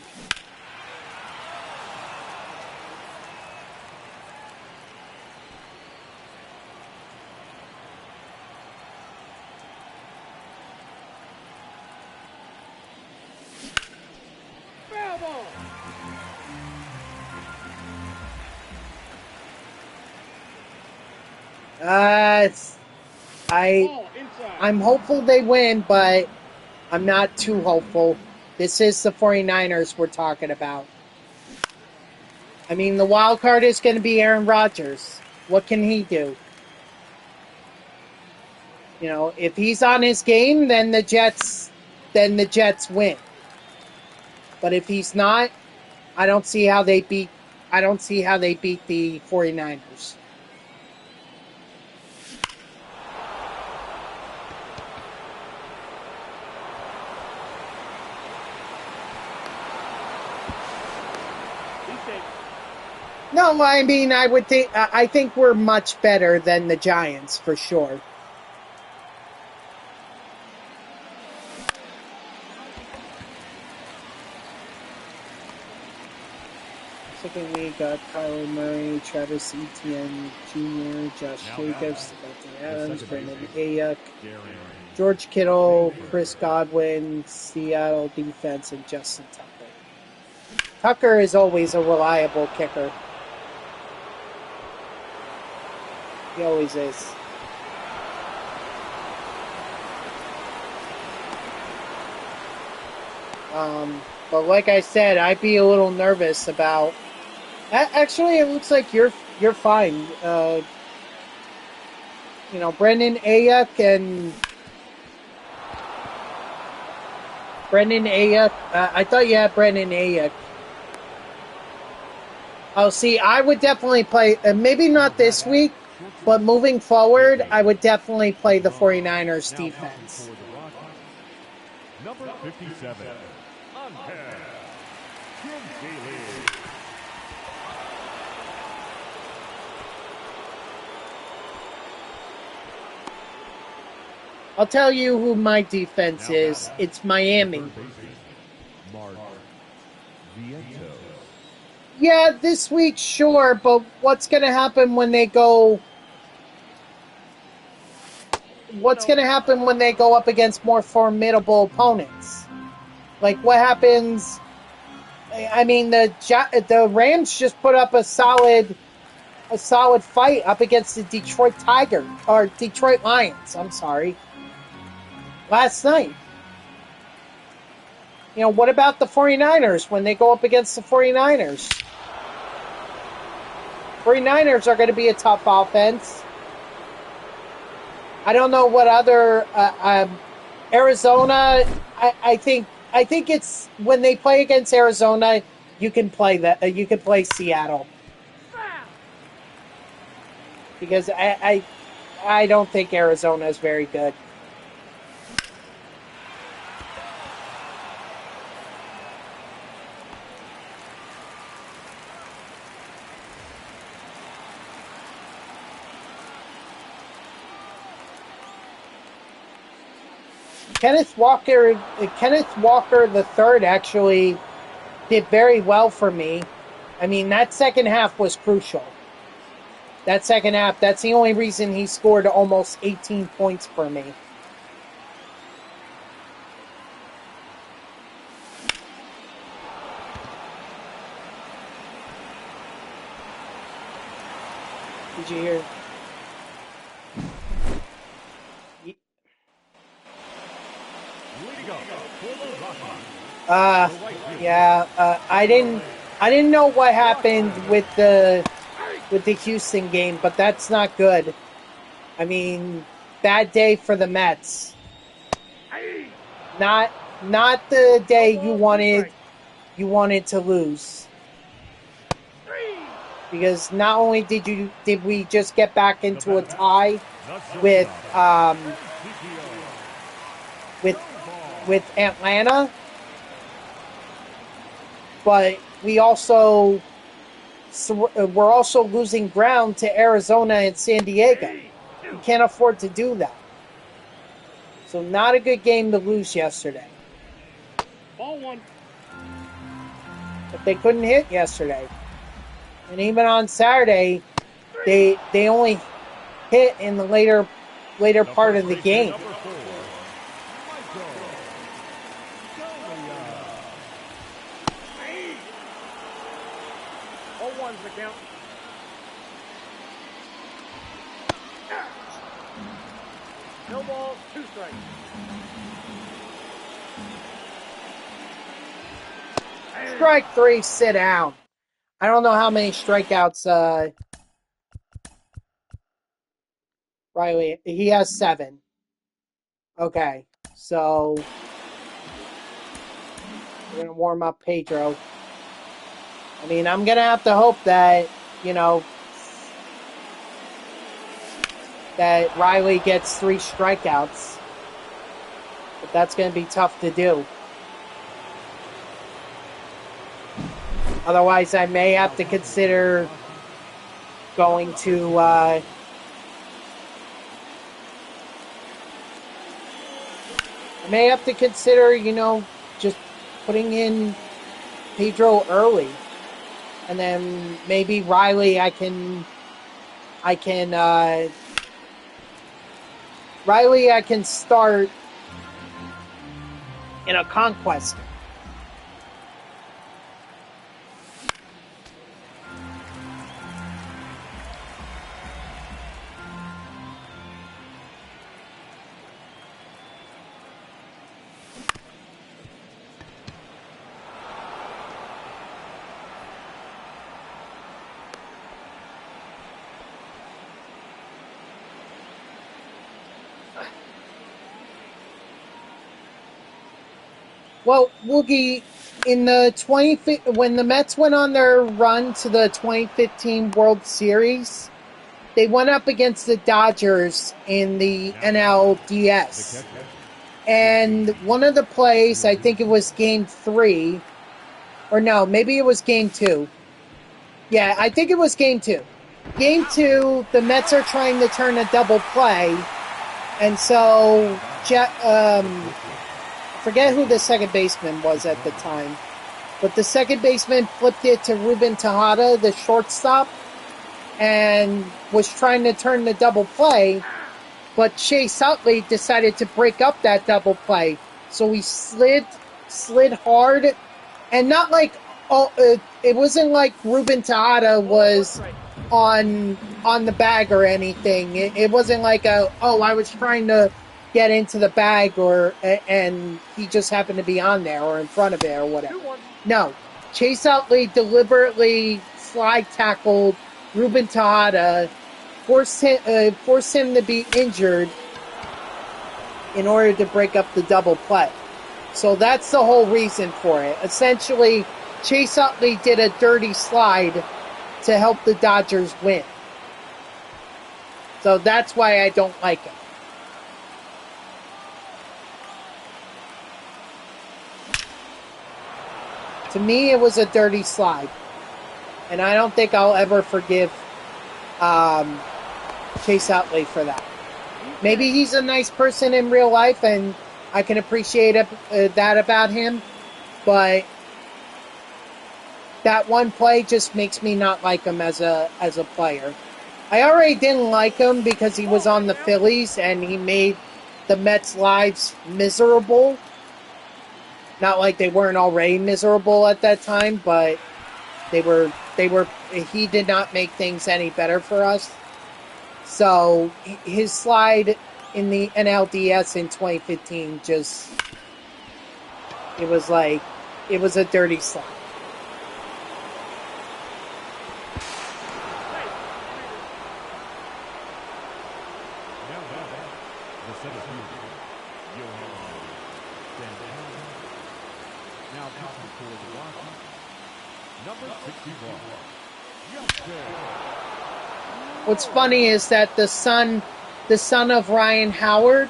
Foul ball. I'm hopeful they win, but I'm not too hopeful. This is the 49ers we're talking about. I mean, the wild card is going to be Aaron Rodgers. What can he do? You know, if he's on his game, then the Jets win. But if he's not, I don't see how they beat the 49ers. No, I mean, I think we're much better than the Giants for sure. Second we got Kyler Murray, Travis Etienne Jr., Josh Jacobs, Devontae Adams, Brandon Ayuk, George Kittle, Chris Godwin, Seattle defense, and Justin Tucker. Tucker is always a reliable kicker. He always is. But like I said, I'd be a little nervous about. Actually, it looks like you're fine. Brendan Ayuk. I thought you had Brendan Ayuk. Oh, see, I would definitely play. Maybe not this week, but moving forward, I would definitely play the 49ers defense. Number 57, umpire, Jim Daly. I'll tell you who my defense is. It's Miami. Yeah, this week, sure, but what's going to happen when they go... What's going to happen when they go up against more formidable opponents? Like, what happens... I mean, the Rams just put up a solid fight up against the Detroit Lions, I'm sorry, last night. You know, what about the 49ers when they go up against the 49ers? 49ers are going to be a tough offense. I don't know what other Arizona. I think it's when they play against Arizona, you can play you can play Seattle, because I don't think Arizona is very good. Kenneth Walker the third actually did very well for me. I mean, that second half was crucial. That second half, that's the only reason he scored almost 18 points for me. Did you hear? I didn't know what happened with the Houston game, but that's not good. I mean, bad day for the Mets. Not the day you wanted to lose. Because not only did we just get back into a tie with Atlanta, but we're also losing ground to Arizona and San Diego. You can't afford to do that. So not a good game to lose yesterday. Ball one. But they couldn't hit yesterday. And even on Saturday, they only hit in the later part of the game. Ball one's the count. No balls, 2 strikes. Strike 3, sit down. I don't know how many strikeouts Riley, he has 7. Okay, so we're going to warm up Pedro. I mean, I'm going to have to hope that, that Riley gets 3 strikeouts. But that's going to be tough to do. Otherwise, I may have to consider going to I may have to consider, just putting in Pedro early. And then maybe Riley I can start in a conquest. Well, Woogie, in the when the Mets went on their run to the 2015 World Series, they went up against the Dodgers in the NLDS. And one of the plays, I think it was Game 3, or no, maybe it was Game 2. Yeah, I think it was Game 2. Game 2, the Mets are trying to turn a double play, and so forget who the second baseman was at the time, but the second baseman flipped it to Ruben Tejada, the shortstop, and was trying to turn the double play, but Chase Utley decided to break up that double play. So he slid hard, and not like, it wasn't like Ruben Tejada was on the bag or anything. It wasn't like I was trying to get into the bag and he just happened to be on there or in front of it or whatever. No, Chase Utley deliberately slide tackled Ruben Tejada, forced him to be injured in order to break up the double play. So that's the whole reason for it. Essentially, Chase Utley did a dirty slide to help the Dodgers win. So that's why I don't like it. To me, it was a dirty slide. And I don't think I'll ever forgive Chase Utley for that. Maybe he's a nice person in real life and I can appreciate that about him, but that one play just makes me not like him as a player. I already didn't like him because he was on the Phillies and he made the Mets' lives miserable. Not like they weren't already miserable at that time, but they were. He did not make things any better for us. So his slide in the NLDS in 2015 just, it was a dirty slide. The center fielder, Johan Santana. Now pitching for the Rockies, number 61, Justin. What's funny is that the son of Ryan Howard,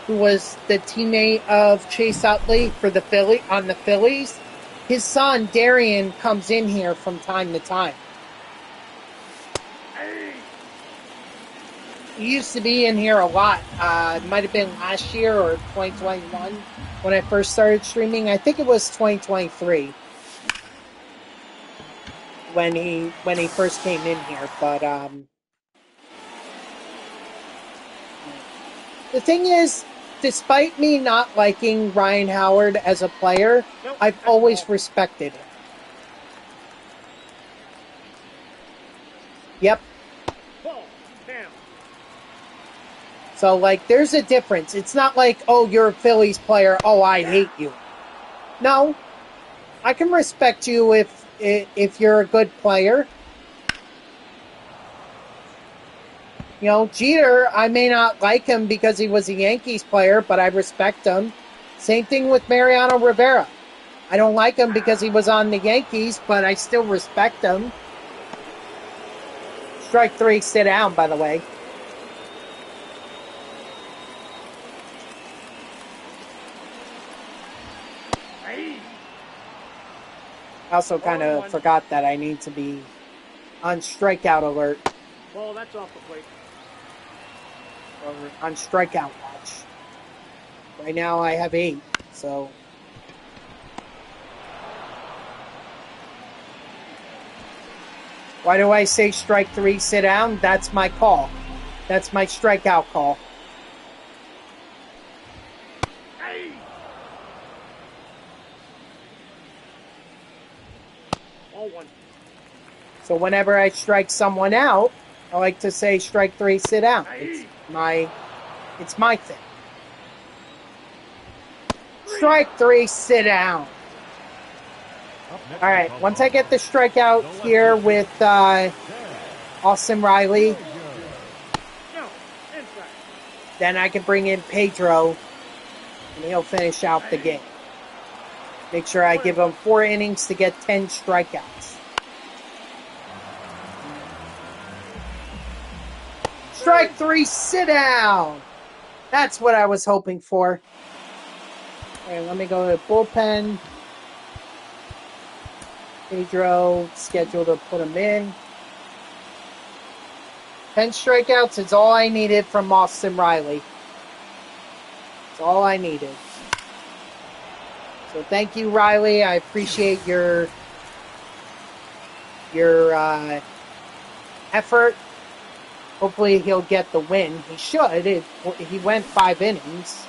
who was the teammate of Chase Utley for the Phillies, his son Darian comes in here from time to time. He used to be in here a lot. It might have been last year or 2021 when I first started streaming. I think it was 2023 when he first came in here. But the thing is, despite me not liking Ryan Howard as a player, I've always respected him. Yep. So, like, there's a difference. It's not like, oh, you're a Phillies player, oh, I hate you. No. I can respect you if you're a good player. You know, Jeter, I may not like him because he was a Yankees player, but I respect him. Same thing with Mariano Rivera. I don't like him because he was on the Yankees, but I still respect him. Strike 3, sit down, by the way. I also kind of forgot that I need to be on strikeout alert. Well, that's off the plate. Or on strikeout watch. Right now I have 8, so. Why do I say strike 3, sit down? That's my call. That's my strikeout call. So whenever I strike someone out, I like to say strike 3, sit down. It's my thing. Strike 3, sit down. All right, once I get the strikeout here with Austin Riley, then I can bring in Pedro, and he'll finish out the game. Make sure I give him 4 innings to get 10 strikeouts. Strike 3, sit down. That's what I was hoping for. All right, let me go to the bullpen. Pedro, scheduled to put him in. 10 strikeouts is all I needed from Austin Riley. It's all I needed. So thank you, Riley. I appreciate your effort. Hopefully he'll get the win. He should. He went 5 innings.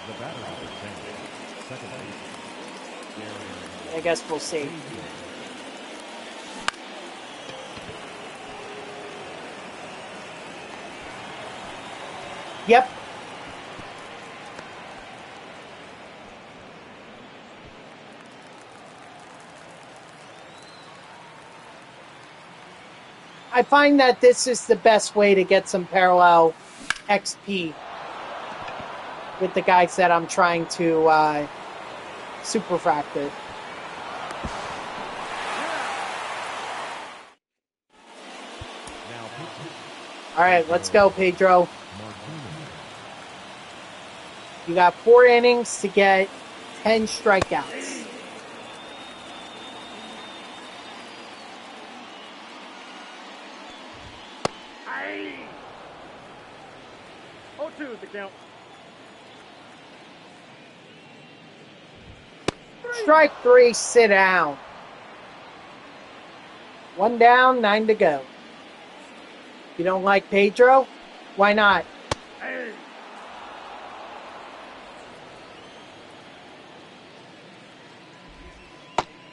The batter number 10, second base. I guess we'll see. Yep. I find that this is the best way to get some parallel XP with the guys that I'm trying to super fractor. All right, let's go, Pedro. You got 4 innings to get 10 strikeouts. Aye. 0-2 is the count. Strike 3, sit down. 1 down, 9 to go. You don't like Pedro? Why not? Aye.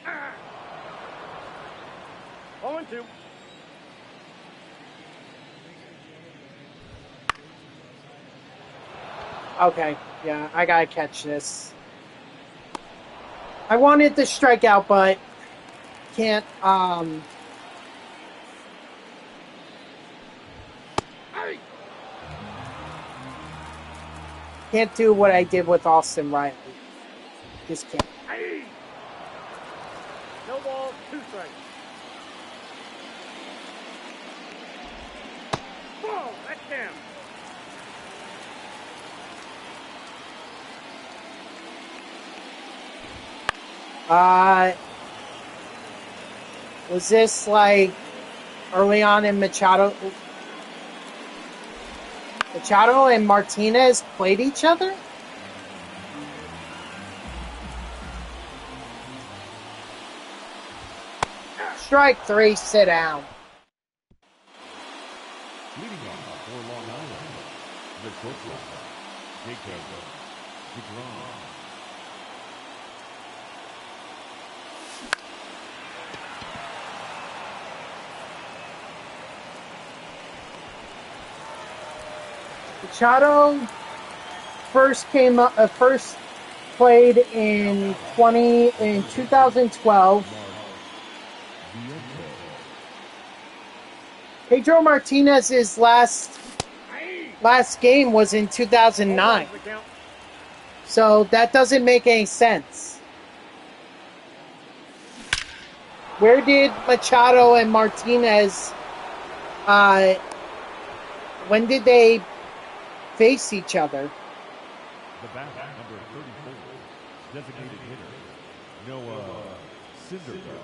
Ah. 0-2. Okay, yeah, I gotta catch this. I wanted the strikeout, but can't, Aye. can't do what I did with Austin Riley. Just can't. Aye. No balls, 2 strikes. Whoa, that's down. Was this like early on in Machado and Martinez played each other? Strike 3, sit down. Leading off for Long Island, the shortstop, Jacob DeGrom. Machado first played in 2012. Pedro Martinez's last game was in 2009. So that doesn't make any sense. Where did Machado and Martinez when did they face each other? The batter, number 34, designated hitter, Noah Syndergaard.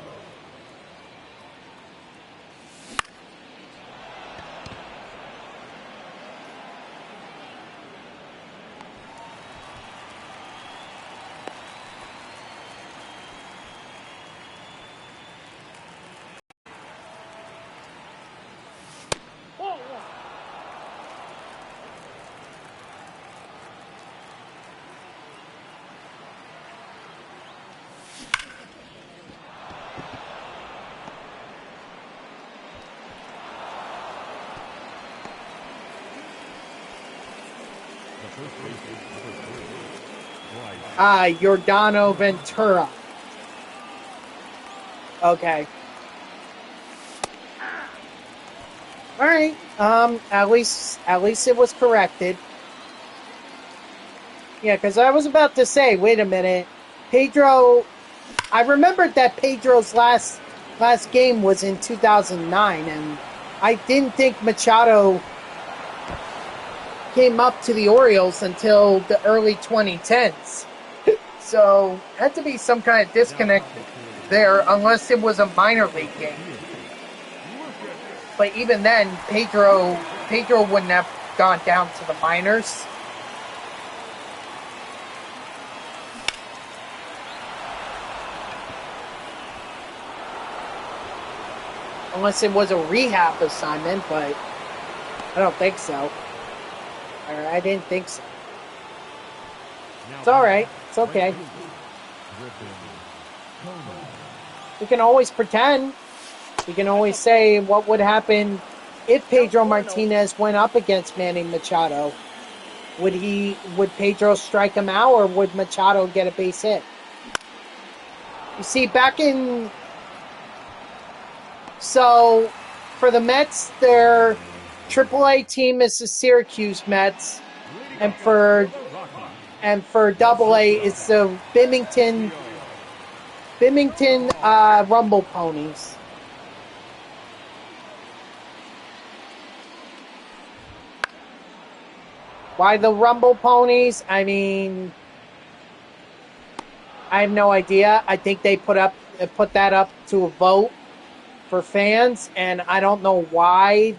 Yordano Ventura. Okay. All right. At least it was corrected. Yeah, because I was about to say, wait a minute, Pedro. I remembered that Pedro's last game was in 2009, and I didn't think Machado came up to the Orioles until the early 2010s. So, had to be some kind of disconnect there, unless it was a minor league game. But even then, Pedro wouldn't have gone down to the minors. Unless it was a rehab assignment, but I don't think so. Or I didn't think so. It's alright. It's okay. We can always pretend. We can always say what would happen if Pedro Martinez went up against Manny Machado. Would Pedro strike him out, or would Machado get a base hit? You see, so for the Mets, their AAA team is the Syracuse Mets, and for AA, it's the Bimington Rumble Ponies. Why the Rumble Ponies? I mean, I have no idea. I think they put that up to a vote for fans, and I don't know why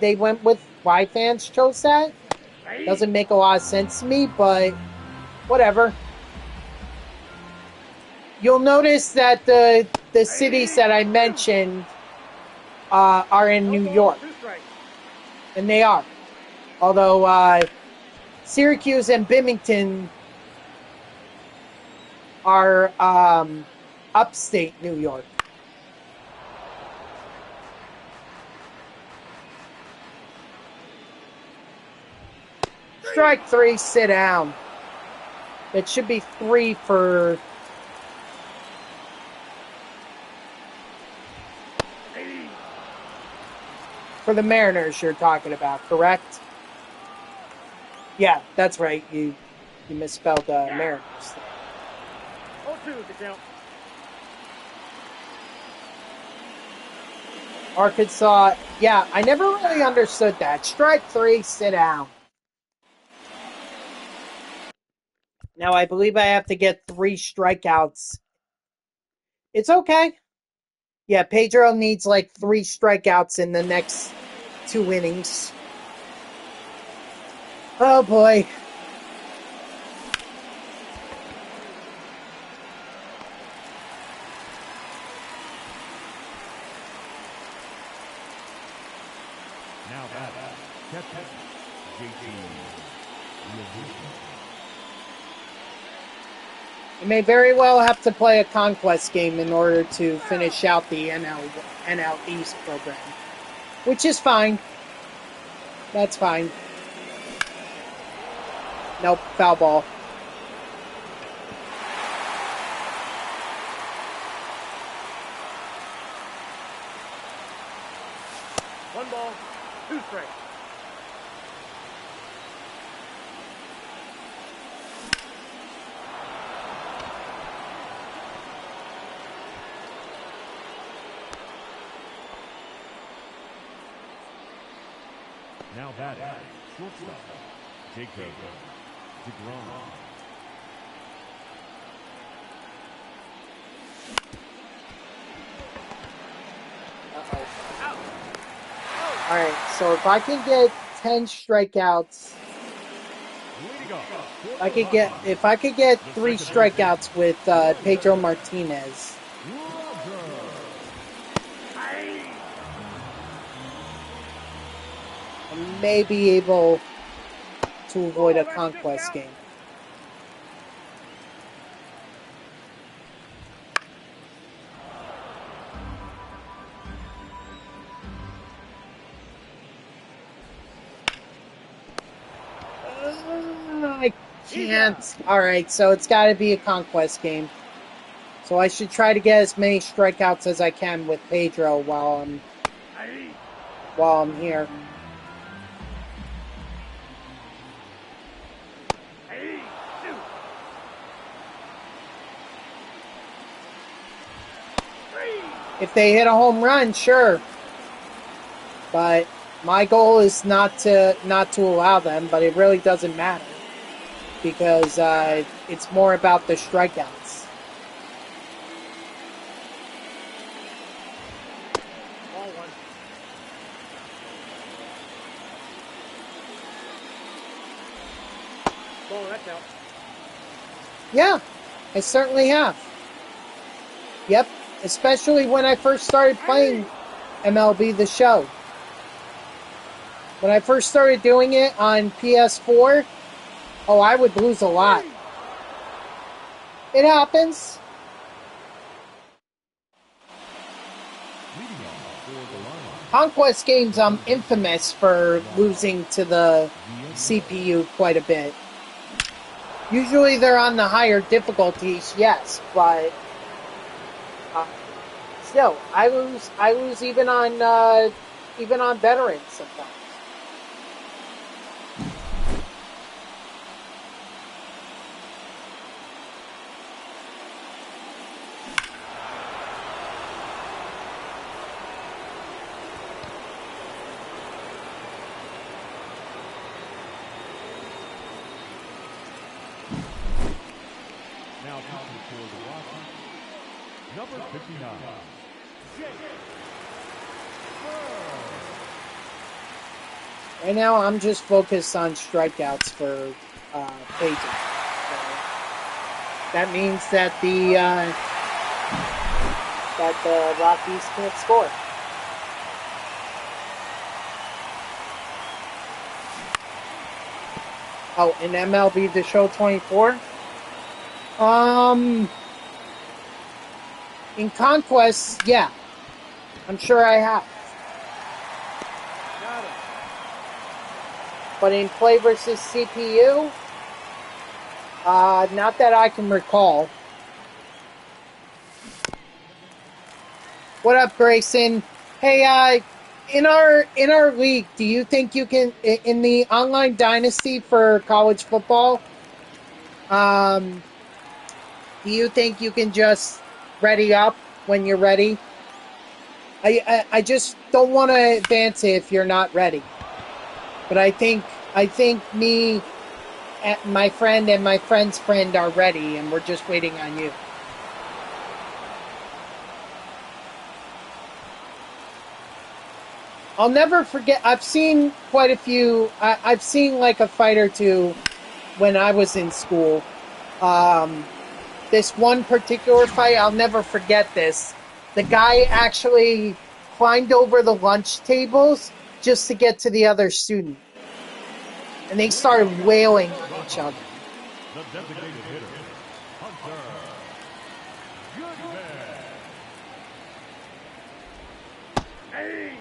why fans chose that. Doesn't make a lot of sense to me, but whatever. You'll notice that the cities that I mentioned are in New York, and they are. Although Syracuse and Binghamton are upstate New York. Strike 3, sit down. It should be 3 for the Mariners you're talking about, correct? Yeah, that's right. You misspelled Mariners. 0-2 is the count. Arkansas, yeah, I never really understood that. Strike 3, sit down. Now, I believe I have to get 3 strikeouts. It's okay. Yeah, Pedro needs like 3 strikeouts in the next 2 innings. Oh, boy. Now that catcher, JT. I may very well have to play a conquest game in order to finish out the NL East program, which is fine. That's fine. Nope, foul ball. One ball, 2 strikes. Now batting, shortstop, Jacob DeGrom. All right, so if I can get 10 strikeouts, if I could get 3 strikeouts with Pedro Martinez, I may be able to avoid a conquest game. I can't. Alright, so it's got to be a conquest game. So I should try to get as many strikeouts as I can with Pedro while I'm here. If they hit a home run, sure. But my goal is not to allow them, but it really doesn't matter because it's more about the strikeouts. Ball 1. Ball, that's out. Yeah, I certainly have. Yep, especially when I first started playing MLB The Show. When I first started doing it on PS4, oh, I would lose a lot. It happens. Conquest games, I'm infamous for losing to the CPU quite a bit. Usually they're on the higher difficulties, yes, but still, I lose even on veterans sometimes. Now Now pitching for the Rockies, number 59, Jake. Right now, I'm just focused on strikeouts for Pages. So that means that the Rockies can't score. Oh, in MLB The Show 24. In Conquest, yeah, I'm sure I have. Got it. But in Play versus CPU, not that I can recall. What up, Grayson? Hey, in our league, do you think you can, in the online Dynasty for college football, do you think you can just ready up when you're ready? I just don't want to advance it if you're not ready. But I think me, my friend, and my friend's friend are ready, and we're just waiting on you. I'll never forget. I've seen quite a few. I've seen like a fight or two when I was in school. This one particular fight, I'll never forget this. The guy actually climbed over the lunch tables just to get to the other student. And they started wailing at each other. The designated hitter, Hunter Goodman. Hey!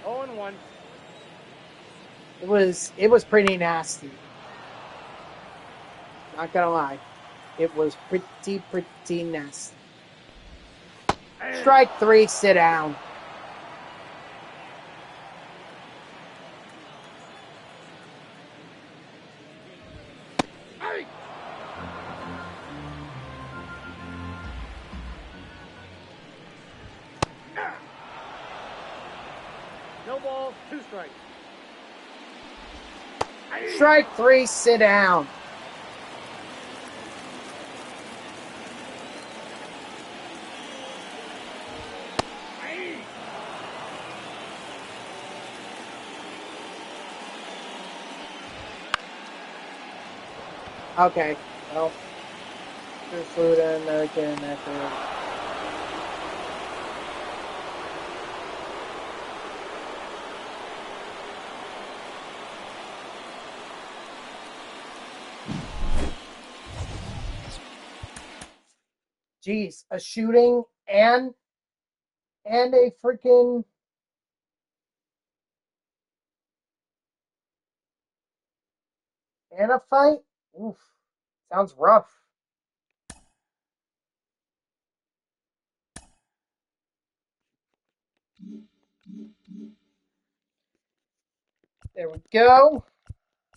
0-1. It was pretty nasty. Not gonna lie. It was pretty nasty. Strike 3, sit down. Hey! No ball, 2 strikes. Hey! Strike 3, sit down. Hey! Okay, well, your food and American method. Jeez, a shooting and a freaking and a fight? Oof. Sounds rough. There we go.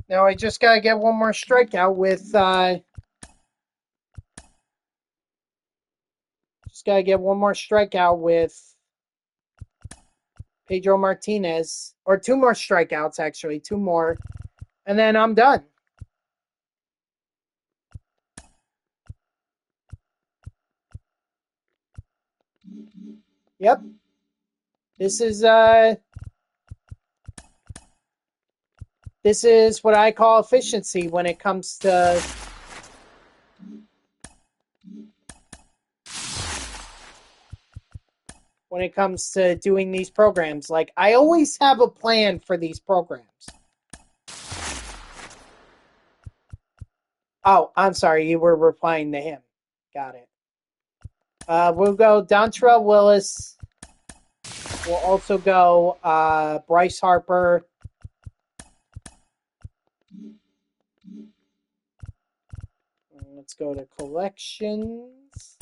Now I just gotta get one more strikeout with Pedro Martinez. Or 2 more strikeouts actually, 2 more. And then I'm done. Yep. This is what I call efficiency when it comes to doing these programs. Like, I always have a plan for these programs. Oh, I'm sorry, you were replying to him. Got it. We'll go Dontrell Willis. We'll also go Bryce Harper. Let's go to collections.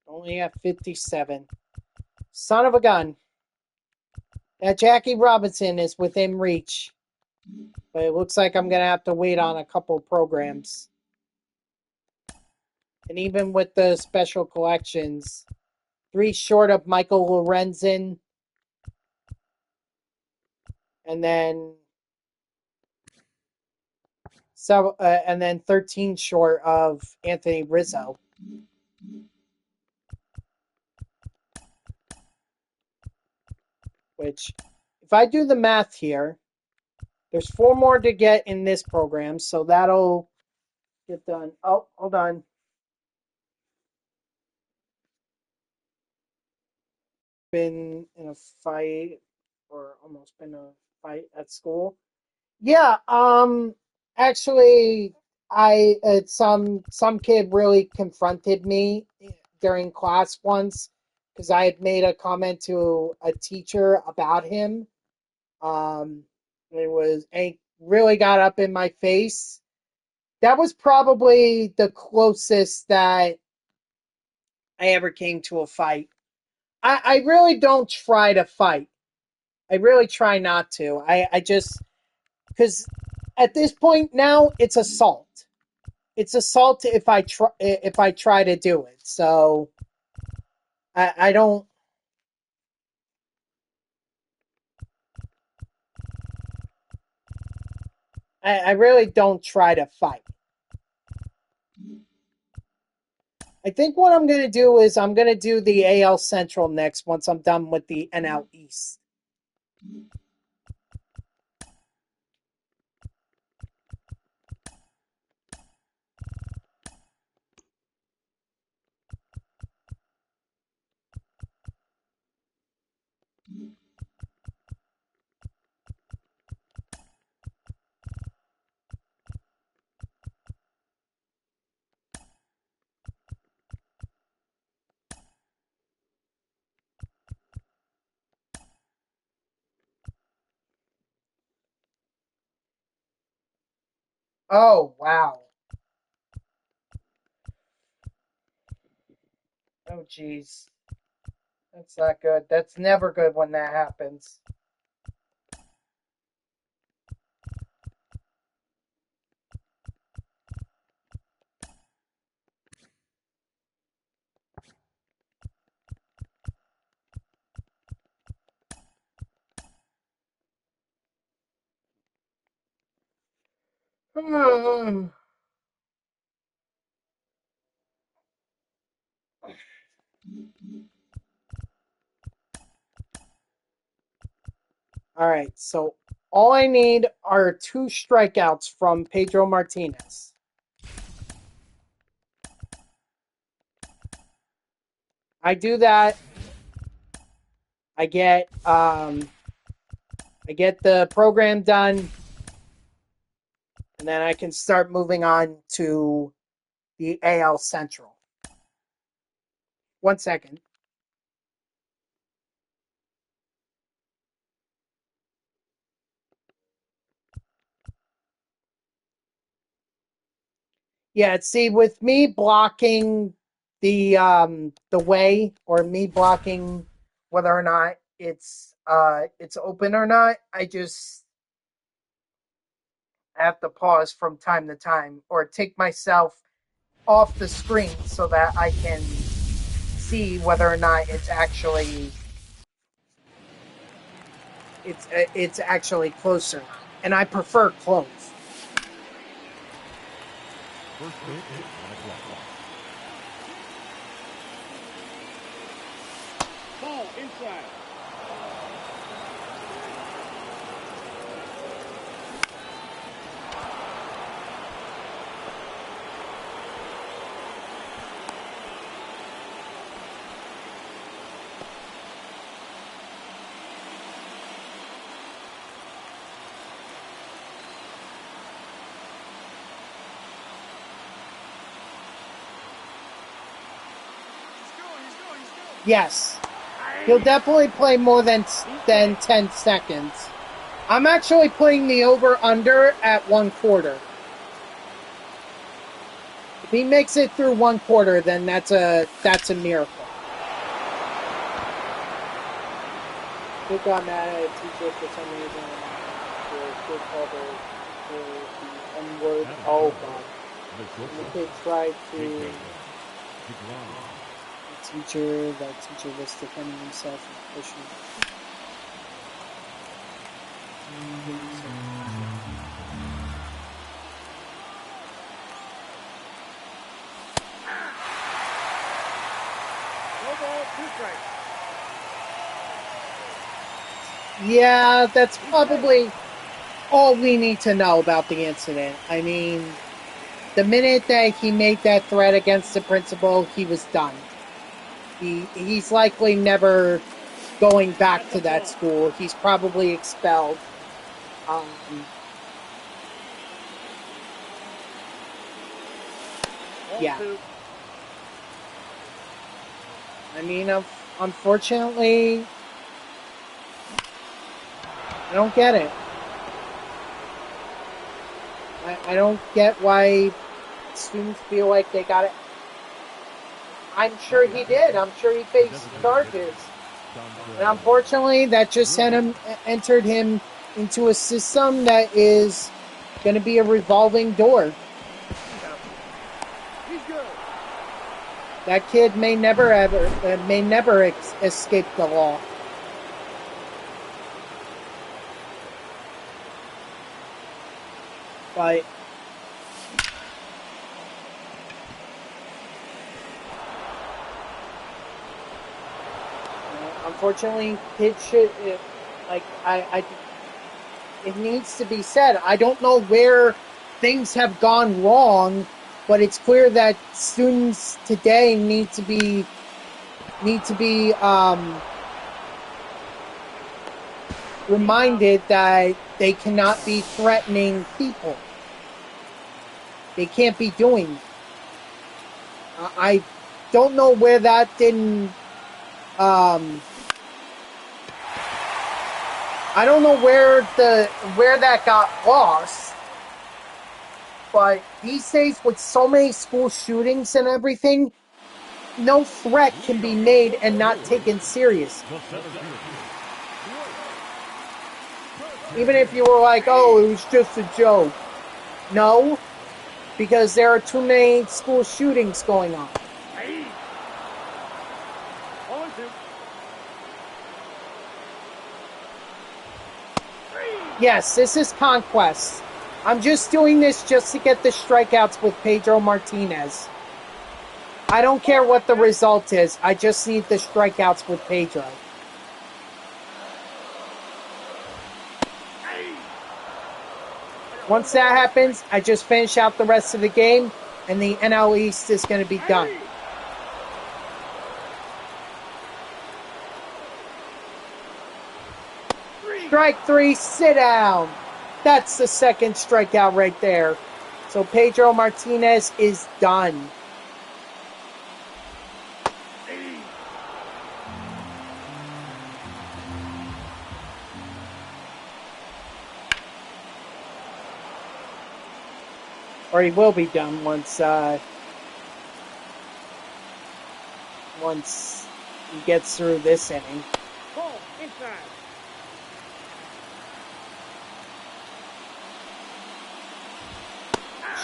Only at 57. Son of a gun. That Jackie Robinson is within reach. But it looks like I'm going to have to wait on a couple programs. And even with the special collections, 3 short of Michael Lorenzen, and then and then 13 short of Anthony Rizzo. Which, if I do the math here, there's 4 more to get in this program, so that'll get done. Oh, hold on. Been in a fight, or almost been in a fight at school. Yeah, actually, some kid really confronted me during class once because I had made a comment to a teacher about him. Um, it really got up in my face. That was probably the closest that I ever came to a fight. I really don't try to fight. I really try not to. I just, because at this point now it's assault. It's assault if I try to do it. So I don't. I really don't try to fight. I think what I'm gonna do is I'm gonna do the AL Central next once I'm done with the NL East. Oh wow. Oh jeez. That's not good. That's never good when that happens. All right, so all I need are 2 strikeouts from Pedro Martinez. I do that. I get the program done, and then I can start moving on to the AL Central. 1 second. Yeah, see, with me blocking the way, or me blocking whether or not it's open or not, I just have to pause from time to time or take myself off the screen so that I can see whether or not it's actually close or not. And I prefer close. First pitch, 1 o'clock. Ball inside. Yes. He'll definitely play more than 10 seconds. I'm actually putting the over-under at 1/4. If he makes it through 1/4, then that's a miracle. They got mad at a teacher for some reason. They called her the N-word. Oh god. And the kid tried to DeGrom. That teacher was defending himself and pushing. No ball, 2 strikes. Yeah, that's probably all we need to know about the incident. I mean, the minute that he made that threat against the principal, he was done. He's likely never going back to that school. He's probably expelled. Yeah. 2. I mean, unfortunately, I don't get it. I don't get why students feel like they got it. I'm sure he did. I'm sure he faced charges. And unfortunately, that just entered him into a system that is going to be a revolving door. He's good. That kid may never escape the law. But unfortunately, kids should it needs to be said. I don't know where things have gone wrong, but it's clear that students today need to be reminded that they cannot be threatening people. They can't be doing that. I don't know where that didn't. I don't know where that got lost. But these days, with so many school shootings and everything, no threat can be made and not taken seriously. Even if you were like, oh, it was just a joke. No, because there are too many school shootings going on. Yes, this is conquest. I'm just doing this just to get the strikeouts with Pedro Martinez. I don't care what the result is. I just need the strikeouts with Pedro. Once that happens, I just finish out the rest of the game, and the NL East is going to be done. Strike 3, sit down. That's the second strikeout right there. So Pedro Martinez is done. Or he will be done once he gets through this inning. Ball inside.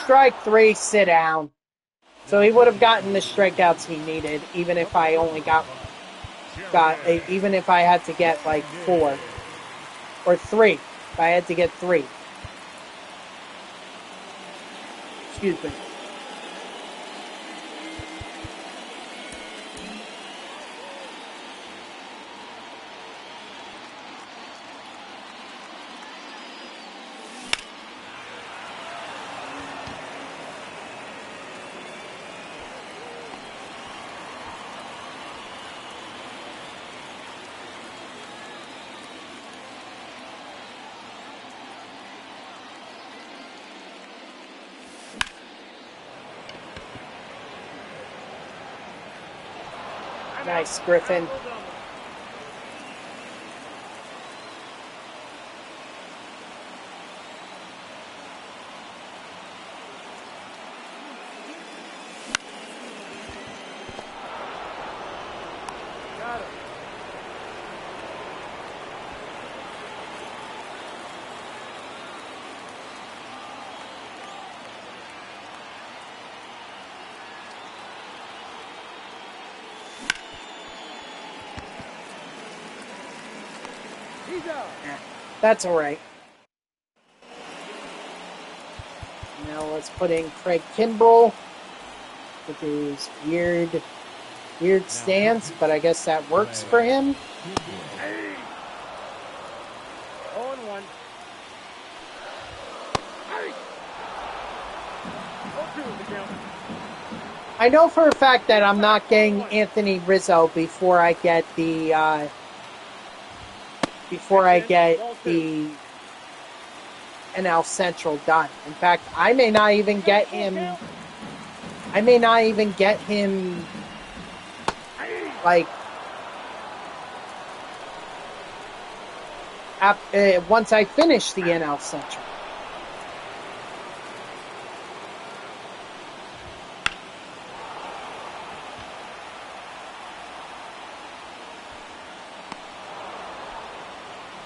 Strike 3, sit down. So he would have gotten the strikeouts he needed, even if I only even if I had to get like 4 or 3. If I had to get 3. Excuse me. Nice, Griffin. Got it. He's out. That's all right. Now let's put in Craig Kimbrell with his weird stance, but I guess that works for him. Hey. 0-1. Hey. 0-2 is the count. I know for a fact that I'm not getting Anthony Rizzo before I get the NL Central done. In fact, I may not even get him. Like once I finish the NL Central.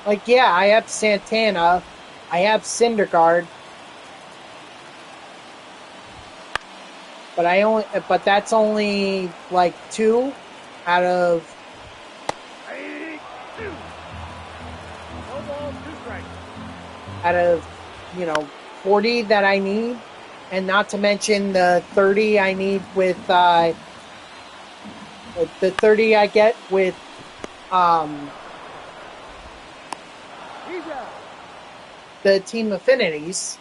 Like, yeah, I have Santana, I have Syndergaard, but that's only like 2 out of 40 that I need, and not to mention the 30 I need with the 30 I get with the team affinities.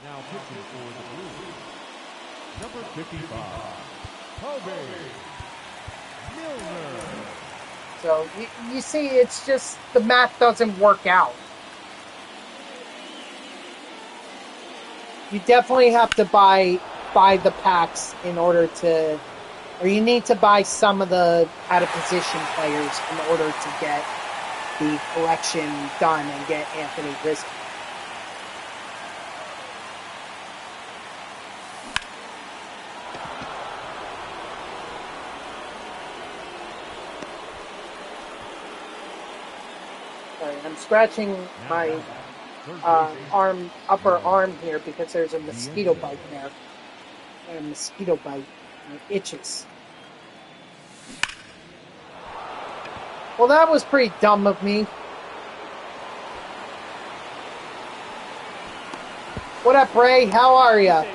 Now pitching for the Blues, number 55, Kobe Milner. So you see, it's just the math doesn't work out. You definitely have to buy the packs in order to, or you need to buy some of the out of position players in order to get the collection done and get Anthony Rizzo. Sorry, I'm scratching my upper arm here because there's a mosquito bite there. And a mosquito bite, and it itches. Well, that was pretty dumb of me. What up, Ray? How are ya?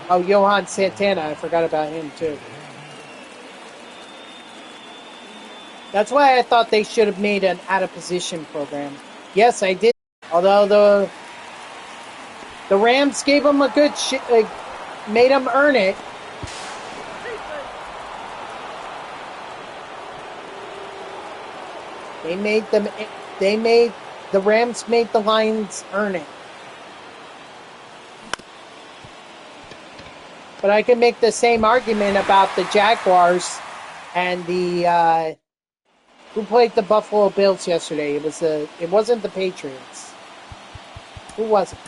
Oh, Johan Santana. I forgot about him, too. That's why I thought they should have made an out-of-position program. Yes, I did. Although the Rams gave him a good made him earn it. The Rams made the Lions earn it. But I can make the same argument about the Jaguars and the who played the Buffalo Bills yesterday. It wasn't the Patriots. Who was it?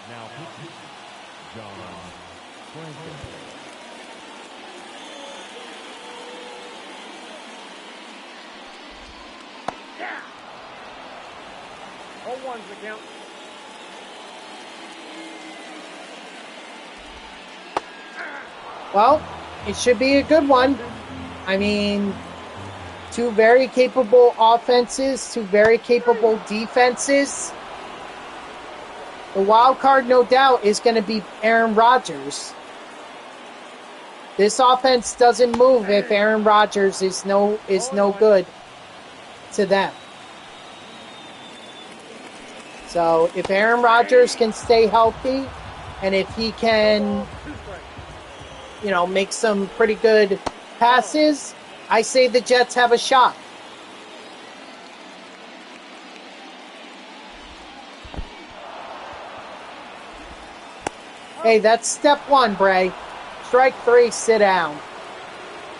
Now pitching, John Franklin. Yeah. 0-1's the count. Well, it should be a good one. I mean, 2 very capable offenses, 2 very capable defenses. The wild card, no doubt, is going to be Aaron Rodgers. This offense doesn't move if Aaron Rodgers is no good to them. So if Aaron Rodgers can stay healthy, and if he can, make some pretty good passes, I say the Jets have a shot. Hey, that's step 1, Bray. Strike 3, sit down.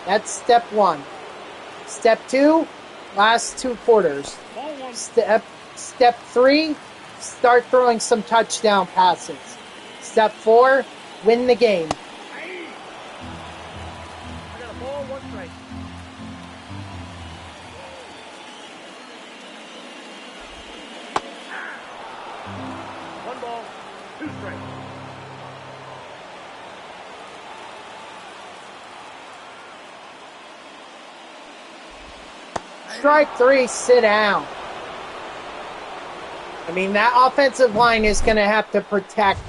That's step 1. Step 2, last 2 quarters. Step 3, start throwing some touchdown passes. Step 4, win the game. I got a ball, 1 strike. One ball, 2 strikes. Strike three, sit down. I mean, that offensive line is going to have to protect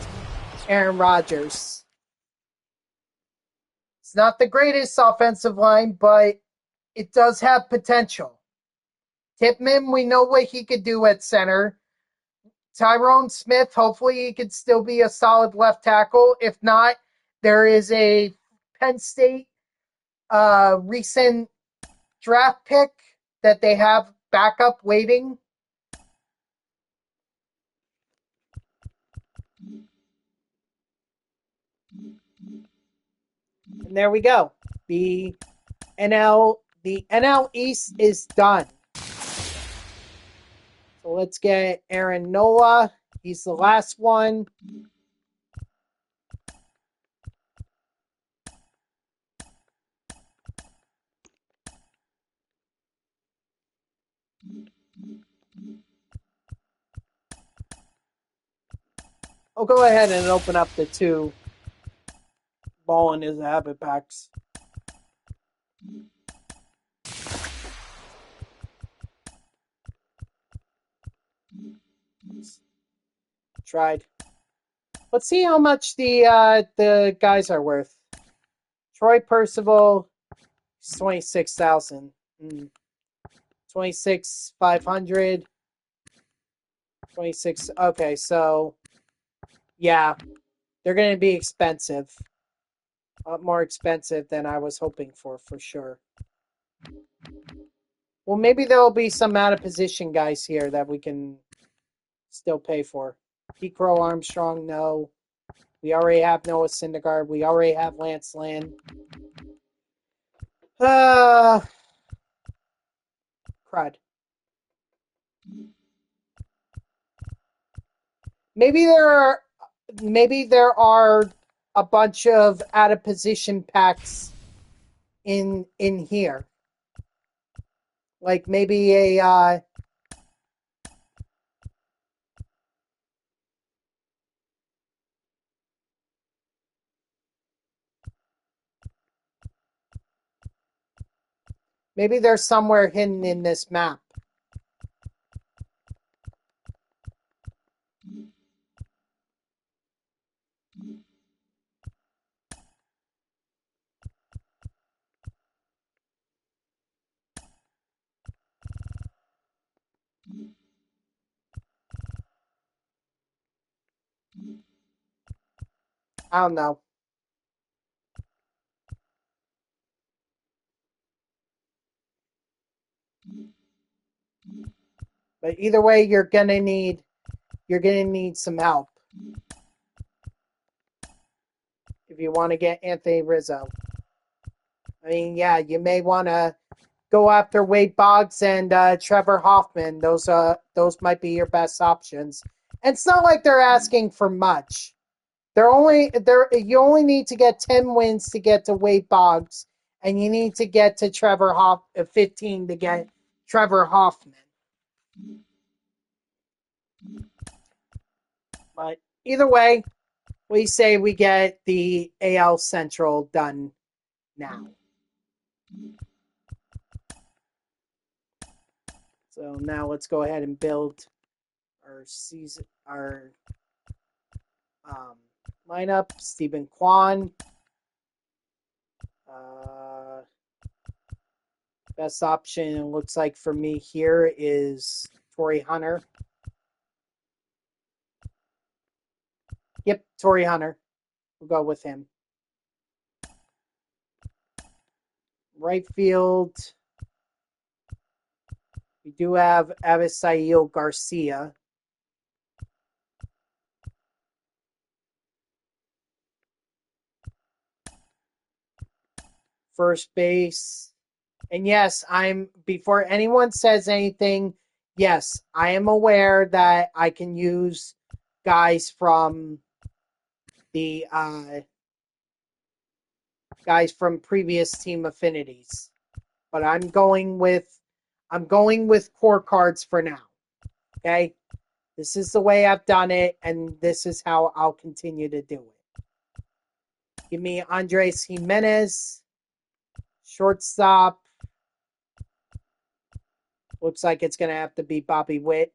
Aaron Rodgers. It's not the greatest offensive line, but it does have potential. Tippmann, we know what he could do at center. Tyrone Smith, hopefully he could still be a solid left tackle. If not, there is a Penn State recent draft pick that they have backup waiting. And there we go. The NL East is done. So let's get Aaron Nola. He's the last one. I'll go ahead and open up the 2 ball in his habit packs. Tried. Let's see how much the guys are worth. Troy Percival, 26,000. 26,500. 26. Okay, so yeah, they're going to be expensive. A lot more expensive than I was hoping for sure. Well, maybe there'll be some out of position guys here that we can still pay for. Pete Crow Armstrong, no. We already have Noah Syndergaard. We already have Lance Lynn. Crud. Maybe there are a bunch of out of position packs in here. Like maybe a maybe they're somewhere hidden in this map. I don't know. But either way, you're gonna need some help if you want to get Anthony Rizzo. I mean, yeah, you may want to go after Wade Boggs and Trevor Hoffman. Those might be your best options. And it's not like they're asking for much. You only need to get 10 wins to get to Wade Boggs, and you need to get to 15 to get Trevor Hoffman. But either way, we say we get the AL Central done now. So now let's go ahead and build our lineup. Stephen Kwan. Best option looks like for me here is Torrey Hunter. Yep, Torrey Hunter. We'll go with him. Right field. We do have Avisail Garcia. First base. And yes, before anyone says anything, yes, I am aware that I can use guys from the guys from previous team affinities. But I'm going with core cards for now. Okay? This is the way I've done it, and this is how I'll continue to do it. Give me Andres Jimenez, shortstop. Looks like it's going to have to be Bobby Witt.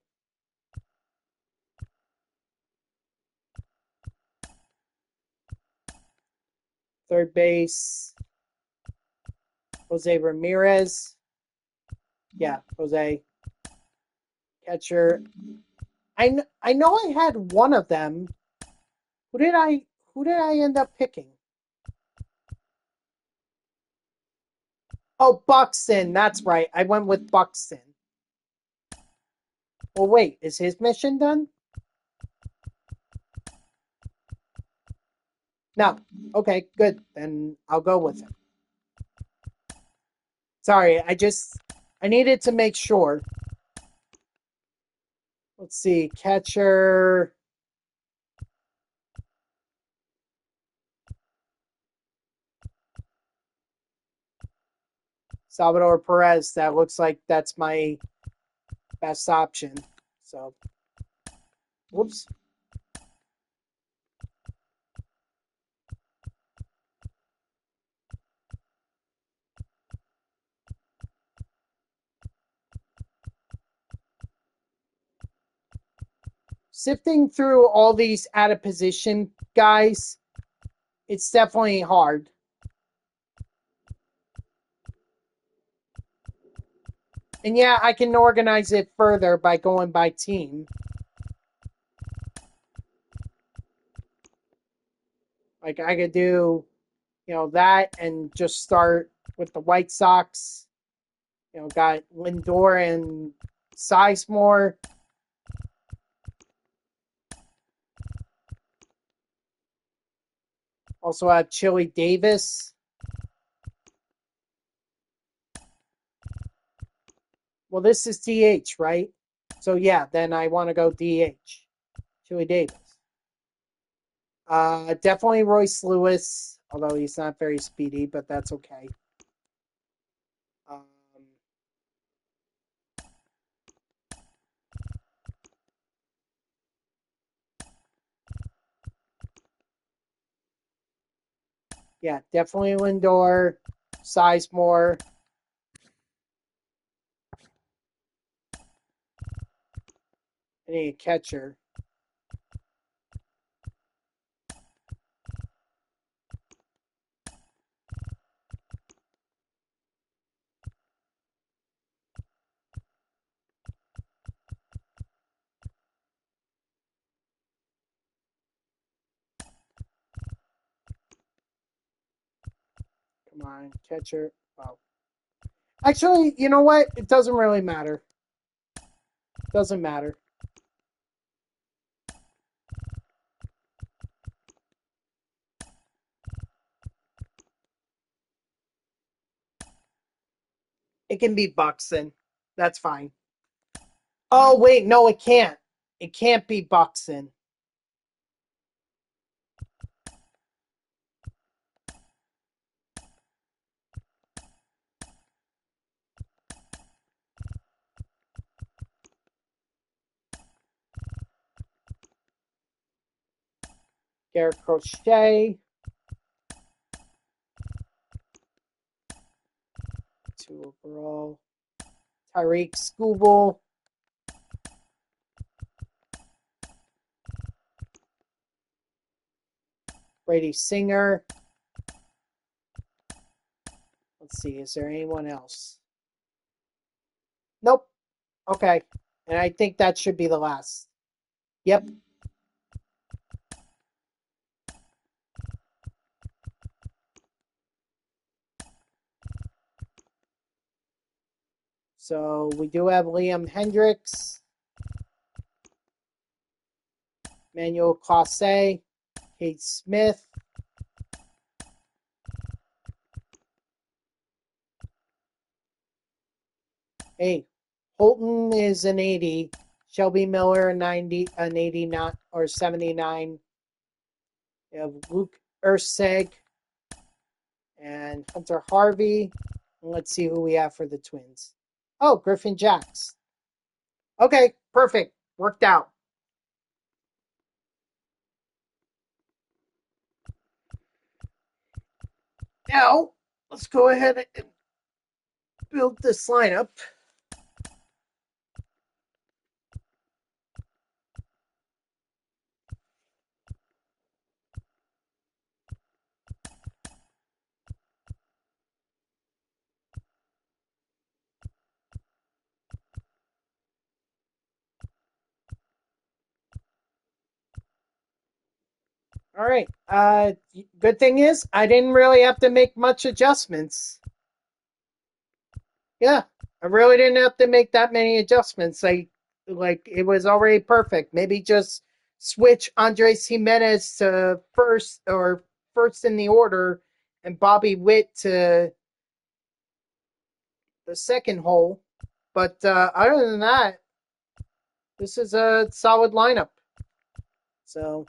Third base, Jose Ramirez. Yeah, Jose. Catcher. I know I had one of them. Who did I end up picking? Oh, Buxton. That's right. I went with Buxton. Well, wait. Is his mission done? No. Okay, good. Then I'll go with him. Sorry, I needed to make sure. Let's see. Catcher. Salvador Perez. That looks like that's my best option. So, whoops. Sifting through all these out of position guys, it's definitely hard. And yeah, I can organize it further by going by team. Like I could do, that and just start with the White Sox. Got Lindor and Sizemore. Also have Chili Davis. Well, this is DH, right? So yeah, then I want to go DH. Chili Davis. Definitely Royce Lewis, although he's not very speedy, but that's okay. Um, yeah, definitely Lindor, Sizemore. I need a catcher. Come on, catcher. Oh. Actually, you know what? It doesn't really matter. Doesn't matter. It can be Buxton. That's fine. Oh, wait. No, it can't. It can't be Buxton. Garrett Crochet. 2 overall. Tyreek Skubal. Brady Singer. Let's see. Is there anyone else? Nope. Okay. And I think that should be the last. Yep. So we do have Liam Hendricks, Manuel Clase, Kate Smith. Hey, Holton is an 80. Shelby Miller, 90, an 89 or 79. We have Luke Urseg and Hunter Harvey. And let's see who we have for the Twins. Oh, Griffin Jacks. Okay, perfect. Worked out. Now, let's go ahead and build this lineup. All right. Good thing is I didn't really have to make much adjustments. Yeah, I really didn't have to make that many adjustments. Like it was already perfect. Maybe just switch Andres Jimenez to first in the order, and Bobby Witt to the second hole. But other than that, this is a solid lineup. So,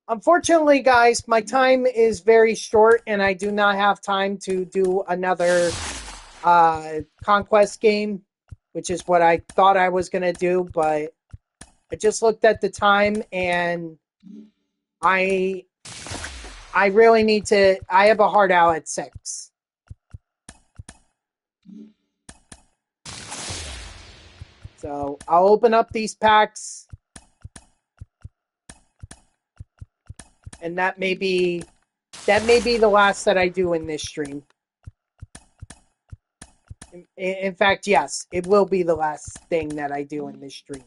unfortunately, guys, my time is very short, and I do not have time to do another conquest game, which is what I thought I was going to do. But I just looked at the time, and I I really need to. I have a hard out at 6. So I'll open up these packs, and that may be the last that I do in this stream. In fact, yes, it will be the last thing that I do in this stream.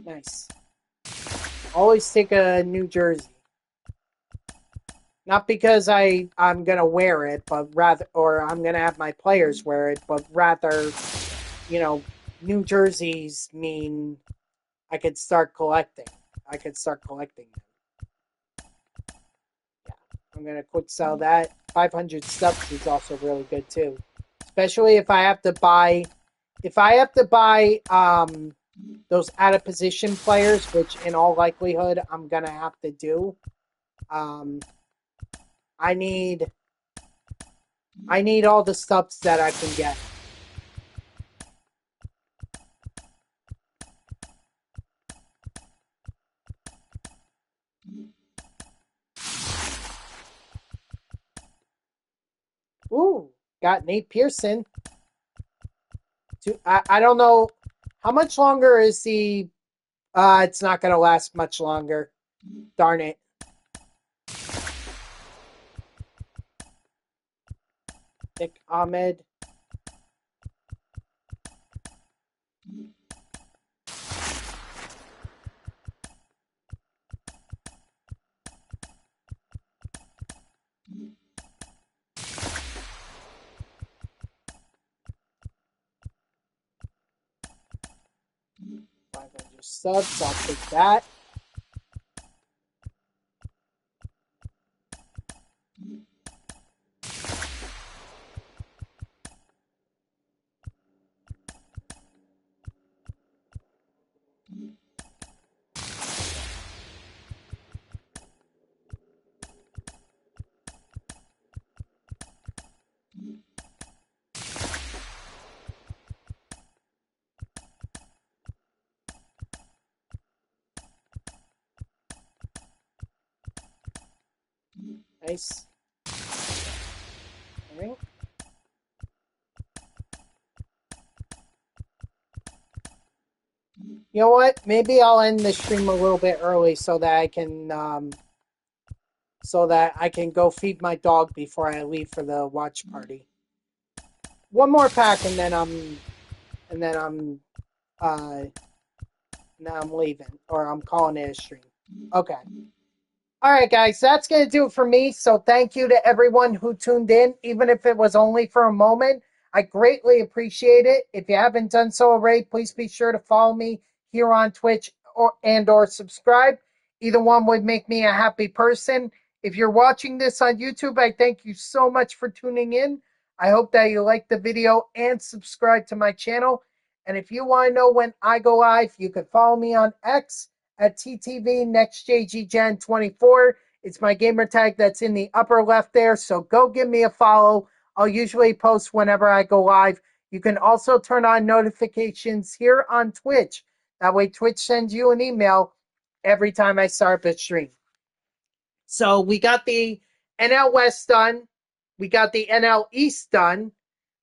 Nice. Always take a New Jersey. Not because I'm gonna wear it, but rather, or I'm gonna have my players wear it, but rather, New Jerseys mean I could start collecting. I could start collecting them. Yeah, I'm gonna quick sell that. 500 stuffs is also really good too, especially if I have to buy. If I have to buy those out of position players, which in all likelihood I'm gonna have to do. Um, I need all the stuffs that I can get. Ooh, got Nate Pearson. I don't know how much longer is the. It's not gonna last much longer. Darn it. Nick Ahmed. $500 subs. I'll take that. Nice. All right. You know what? Maybe I'll end the stream a little bit early so that I can go feed my dog before I leave for the watch party. One more pack and then I'm uh now I'm leaving, or I'm calling it a stream. Okay. All right, guys, that's going to do it for me. So thank you to everyone who tuned in, even if it was only for a moment. I greatly appreciate it. If you haven't done so already, please be sure to follow me here on Twitch or subscribe. Either one would make me a happy person. If you're watching this on YouTube, I thank you so much for tuning in. I hope that you like the video and subscribe to my channel. And if you want to know when I go live, you can follow me on X at TTV NextJGGen24. It's my gamer tag that's in the upper left there, so go give me a follow. I'll usually post whenever I go live. You can also turn on notifications here on Twitch. That way Twitch sends you an email every time I start a stream. So we got the NL West done. we got the NL East done.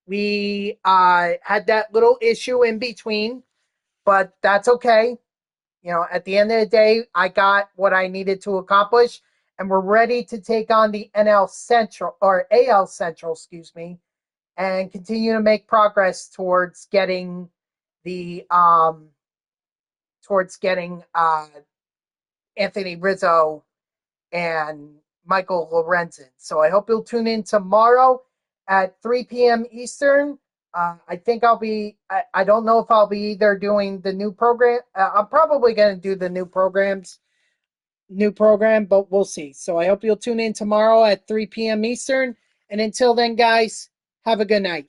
We had that little issue in between, but that's okay. At the end of the day, I got what I needed to accomplish, and we're ready to take on the NL Central or AL Central, excuse me, and continue to make progress the towards getting Anthony Rizzo and Michael Lorenzen. So I hope you'll tune in tomorrow at 3 p.m. Eastern. I think I don't know if I'll be either doing the new program. I'm probably going to do the new program, but we'll see. So I hope you'll tune in tomorrow at 3 p.m. Eastern. And until then, guys, have a good night.